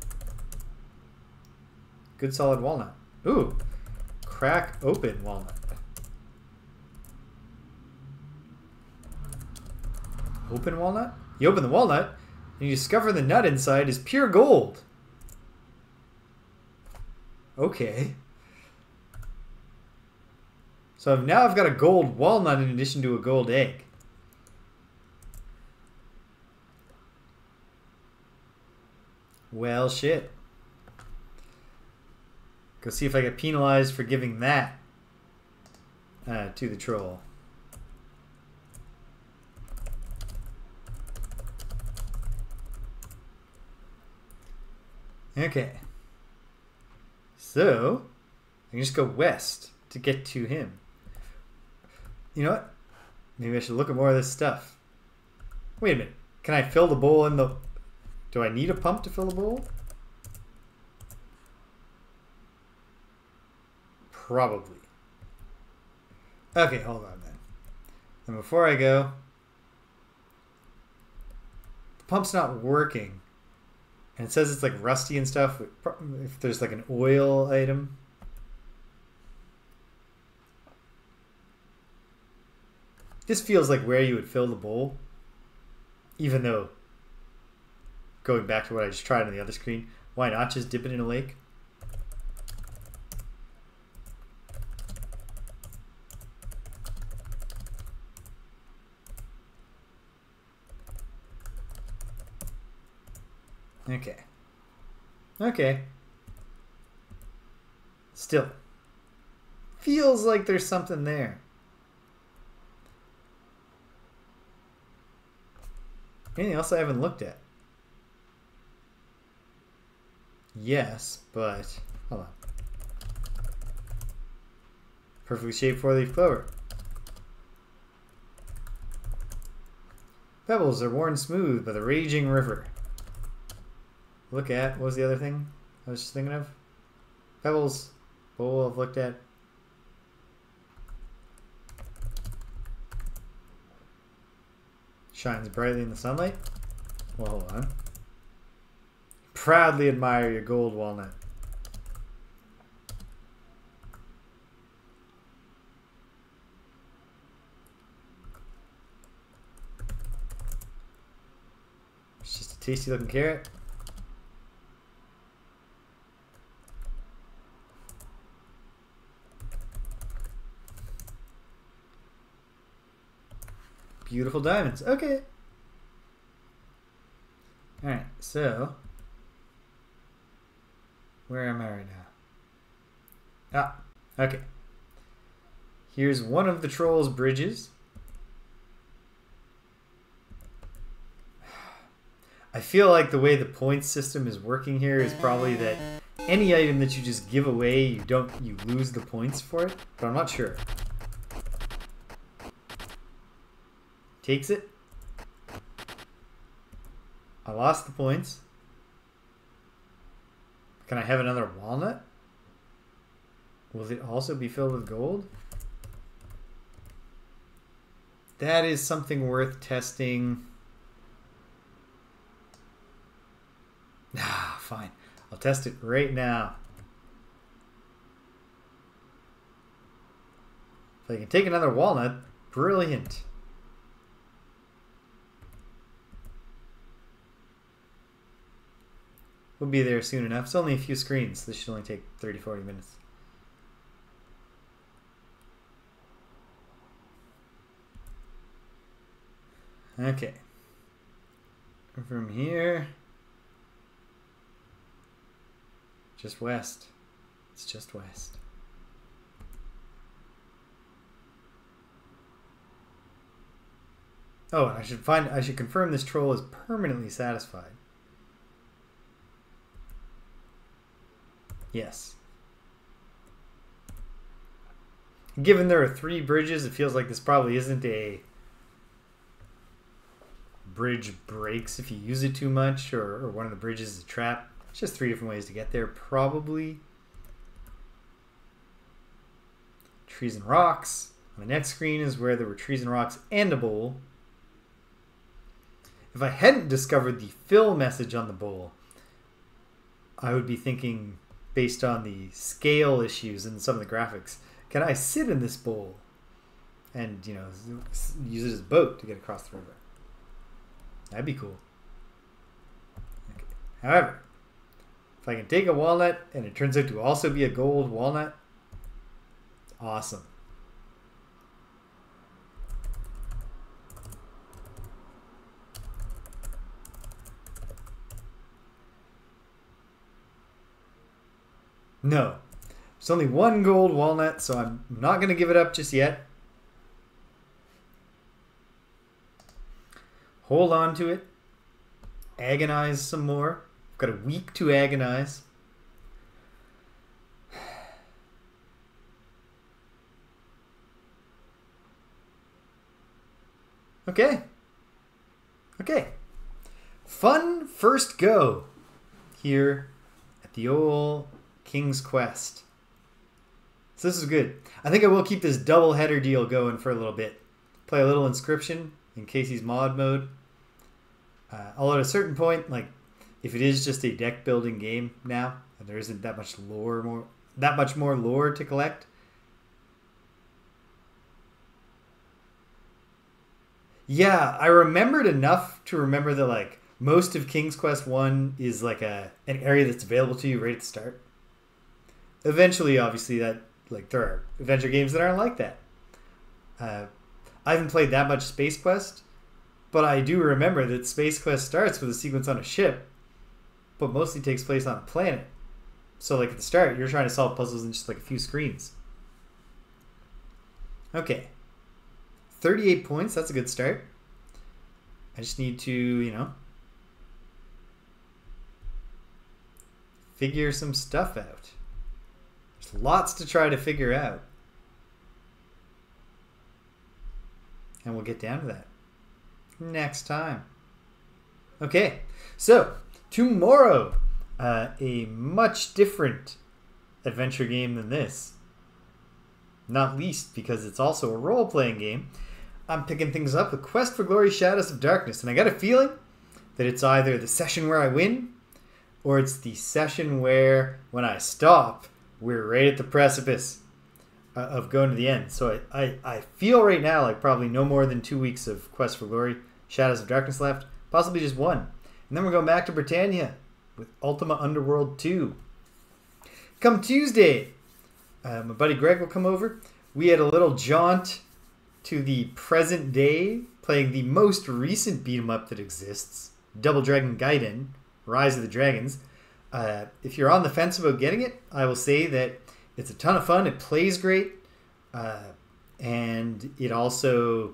Good solid walnut. Ooh, crack open walnut. Open walnut? You open the walnut and you discover the nut inside is pure gold. Okay. So now I've got a gold walnut in addition to a gold egg. Well, shit. Go see if I get penalized for giving that to the troll. Okay. So, I can just go west to get to him. You know what? Maybe I should look at more of this stuff. Wait a minute. Can I fill the bowl in the... Do I need a pump to fill the bowl? Probably. Okay, hold on then. And before I go... The pump's not working. And it says it's like rusty and stuff. If there's like an oil item. This feels like where you would fill the bowl. Even though, going back to what I just tried on the other screen, why not just dip it in a lake? Okay. Okay. Still. Feels like there's something there. Anything else I haven't looked at? Yes, but... Hold on. Perfectly shaped four-leaf clover. Pebbles are worn smooth by the raging river. Look at... What was the other thing I was just thinking of? Pebbles. Bowl I've looked at. Shines brightly in the sunlight. Well, hold on. Proudly admire your gold walnut. It's just a tasty looking carrot. Beautiful diamonds. Okay. Alright, so... Where am I right now? Ah, okay. Here's one of the troll's bridges. I feel like the way the points system is working here is probably that any item that you just give away, you lose the points for it, but I'm not sure. Takes it. I lost the points. Can I have another walnut? Will it also be filled with gold? That is something worth testing. Ah, fine. I'll test it right now. If I can take another walnut, brilliant. We'll be there soon enough. It's only a few screens. This should only take 30-40 minutes. Okay. From here... Just west. It's just west. Oh, and I should confirm this troll is permanently satisfied. Yes. Given there are 3 bridges, it feels like this probably isn't a bridge breaks if you use it too much, or one of the bridges is a trap. It's just 3 different ways to get there, probably. Trees and rocks. On the next screen is where there were trees and rocks and a bowl. If I hadn't discovered the fill message on the bowl, I would be thinking, based on the scale issues and some of the graphics, can I sit in this bowl and, use it as a boat to get across the river? That'd be cool. Okay. However, if I can take a walnut and it turns out to also be a gold walnut, awesome. No. There's only one gold walnut, so I'm not going to give it up just yet. Hold on to it. Agonize some more. I've got a week to agonize. Okay. Okay. Fun first go here at the old King's Quest. So this is good. I think I will keep this double header deal going for a little bit. Play a little Inscription in Casey's mod mode. Although at a certain point, like if it is just a deck building game now, and there isn't that much more lore to collect. Yeah, I remembered enough to remember that like most of King's Quest 1 is like an area that's available to you right at the start. Eventually, obviously, that like there are adventure games that aren't like that. I haven't played that much Space Quest, but I do remember that Space Quest starts with a sequence on a ship, but mostly takes place on a planet. So like at the start, you're trying to solve puzzles in just like a few screens. Okay. 38 points, that's a good start. I just need to, figure some stuff out. There's lots to try to figure out. And we'll get down to that next time. Okay, so tomorrow, a much different adventure game than this. Not least because it's also a role-playing game. I'm picking things up with Quest for Glory Shadows of Darkness. And I got a feeling that it's either the session where I win, or it's the session where, when I stop, we're right at the precipice of going to the end. So I feel right now like probably no more than 2 weeks of Quest for Glory Shadows of Darkness left. Possibly just 1. And then we're going back to Britannia with Ultima Underworld 2. Come Tuesday, my buddy Greg will come over. We had a little jaunt to the present day, playing the most recent beat-em-up that exists, Double Dragon Gaiden, Rise of the Dragons. If you're on the fence about getting it, I will say that it's a ton of fun. It plays great. And it also...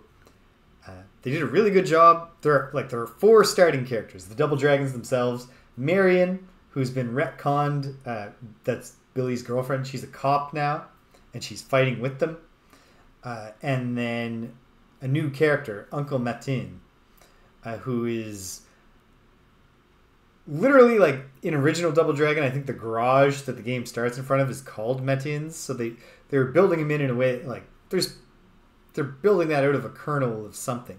they did a really good job. There are 4 starting characters. The Double Dragons themselves. Marion, who's been retconned. That's Billy's girlfriend. She's a cop now. And she's fighting with them. And then a new character, Uncle Matin, who is literally like in original Double Dragon. I think the garage that the game starts in front of is called Matin's. So they're building him in a way like they're building that out of a kernel of something.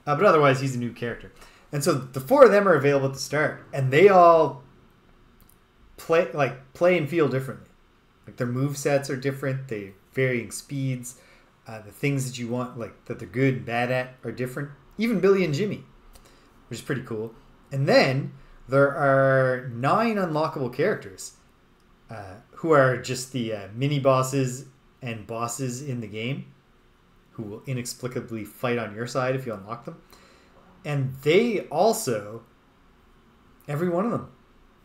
But otherwise, he's a new character. And so the 4 of them are available at the start, and they all play and feel differently. Like their move sets are different. They varying speeds. The things that you want, like that they're good and bad at, are different. Even Billy and Jimmy, which is pretty cool. And then there are 9 unlockable characters who are just the mini bosses and bosses in the game, who will inexplicably fight on your side if you unlock them. And they also, every one of them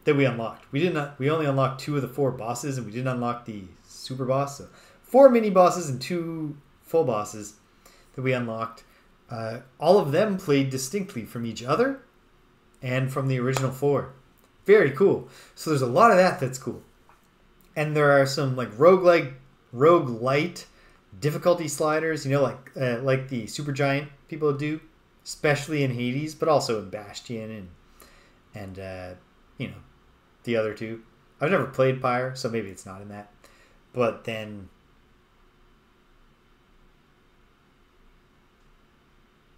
that we unlocked. We only unlocked 2 of the 4 bosses, and we didn't unlock the super boss. So 4 mini bosses and 2 full bosses that we unlocked. All of them played distinctly from each other and from the original 4. Very cool. So there's a lot of that's cool. And there are some like roguelite difficulty sliders, like the Supergiant people do, especially in Hades, but also in Bastion and the other two. I've never played Pyre, so maybe it's not in that. But then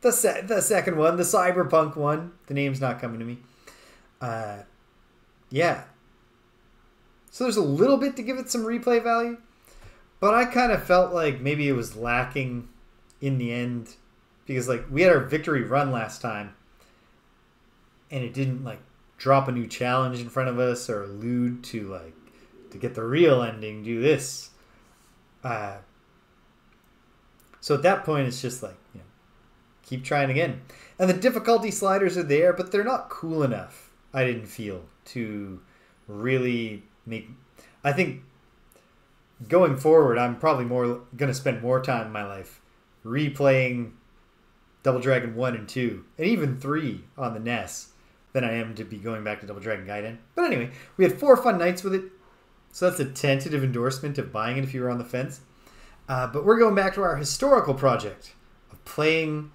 the second one, the cyberpunk one, the name's not coming to me. Yeah. So there's a little bit to give it some replay value, but I kind of felt like maybe it was lacking in the end because like we had our victory run last time and it didn't like drop a new challenge in front of us or allude to like to get the real ending, do this. So at that point it's just like, you know, keep trying again. And the difficulty sliders are there, but they're not cool enough, I didn't feel, to really make... I think going forward, I'm probably going to spend more time in my life replaying Double Dragon 1 and 2, and even 3 on the NES, than I am to be going back to Double Dragon Gaiden. But anyway, we had 4 fun nights with it, so that's a tentative endorsement of buying it if you were on the fence. But we're going back to our historical project of playing...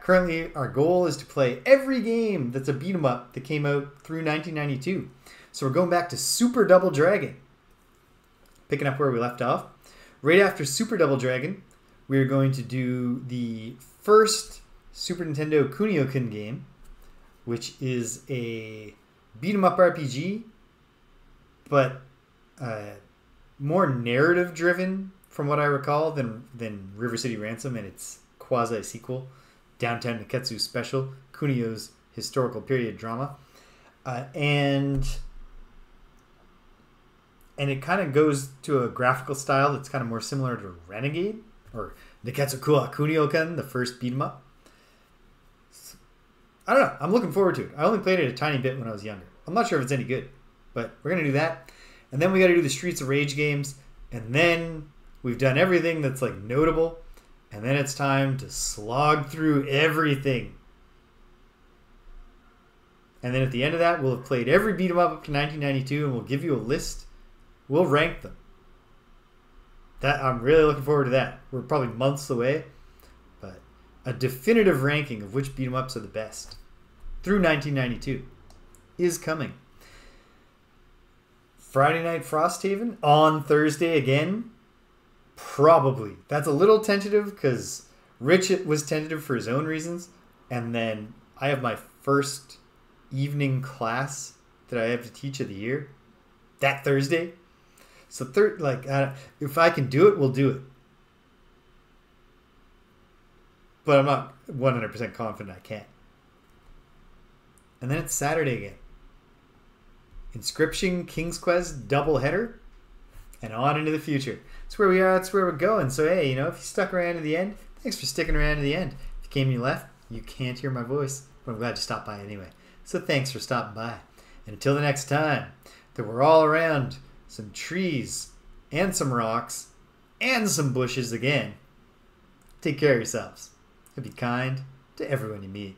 currently, our goal is to play every game that's a beat-em-up that came out through 1992. So we're going back to Super Double Dragon. Picking up where we left off. Right after Super Double Dragon, we're going to do the first Super Nintendo Kunio-kun game, which is a beat-em-up RPG, but more narrative-driven, from what I recall, than River City Ransom and its quasi-sequel, Downtown Neketsu Special, Kunio's historical period drama. And it kind of goes to a graphical style that's kind of more similar to Renegade, or Neketsu Kunio-kun, the first beat 'em up. I don't know. I'm looking forward to it. I only played it a tiny bit when I was younger. I'm not sure if it's any good, but we're going to do that. And then we got to do the Streets of Rage games. And then we've done everything that's like notable. And then it's time to slog through everything. And then at the end of that, we'll have played every beat 'em up to 1992, and we'll give you a list. We'll rank them. That I'm really looking forward to that. We're probably months away, but a definitive ranking of which beat 'em ups are the best through 1992 is coming. Friday Night Frosthaven on Thursday again. Probably. That's a little tentative because Rich was tentative for his own reasons. And then I have my first evening class that I have to teach of the year that Thursday. So if I can do it, we'll do it. But I'm not 100% confident I can. And then it's Saturday again. Inscription, King's Quest, doubleheader, and on into the future. That's where we are. That's where we're going. So, hey, you know, if you stuck around to the end, thanks for sticking around to the end. If you came and you left, you can't hear my voice, but I'm glad you stopped by anyway. So thanks for stopping by. And until the next time, that we're all around some trees and some rocks and some bushes again, take care of yourselves and be kind to everyone you meet.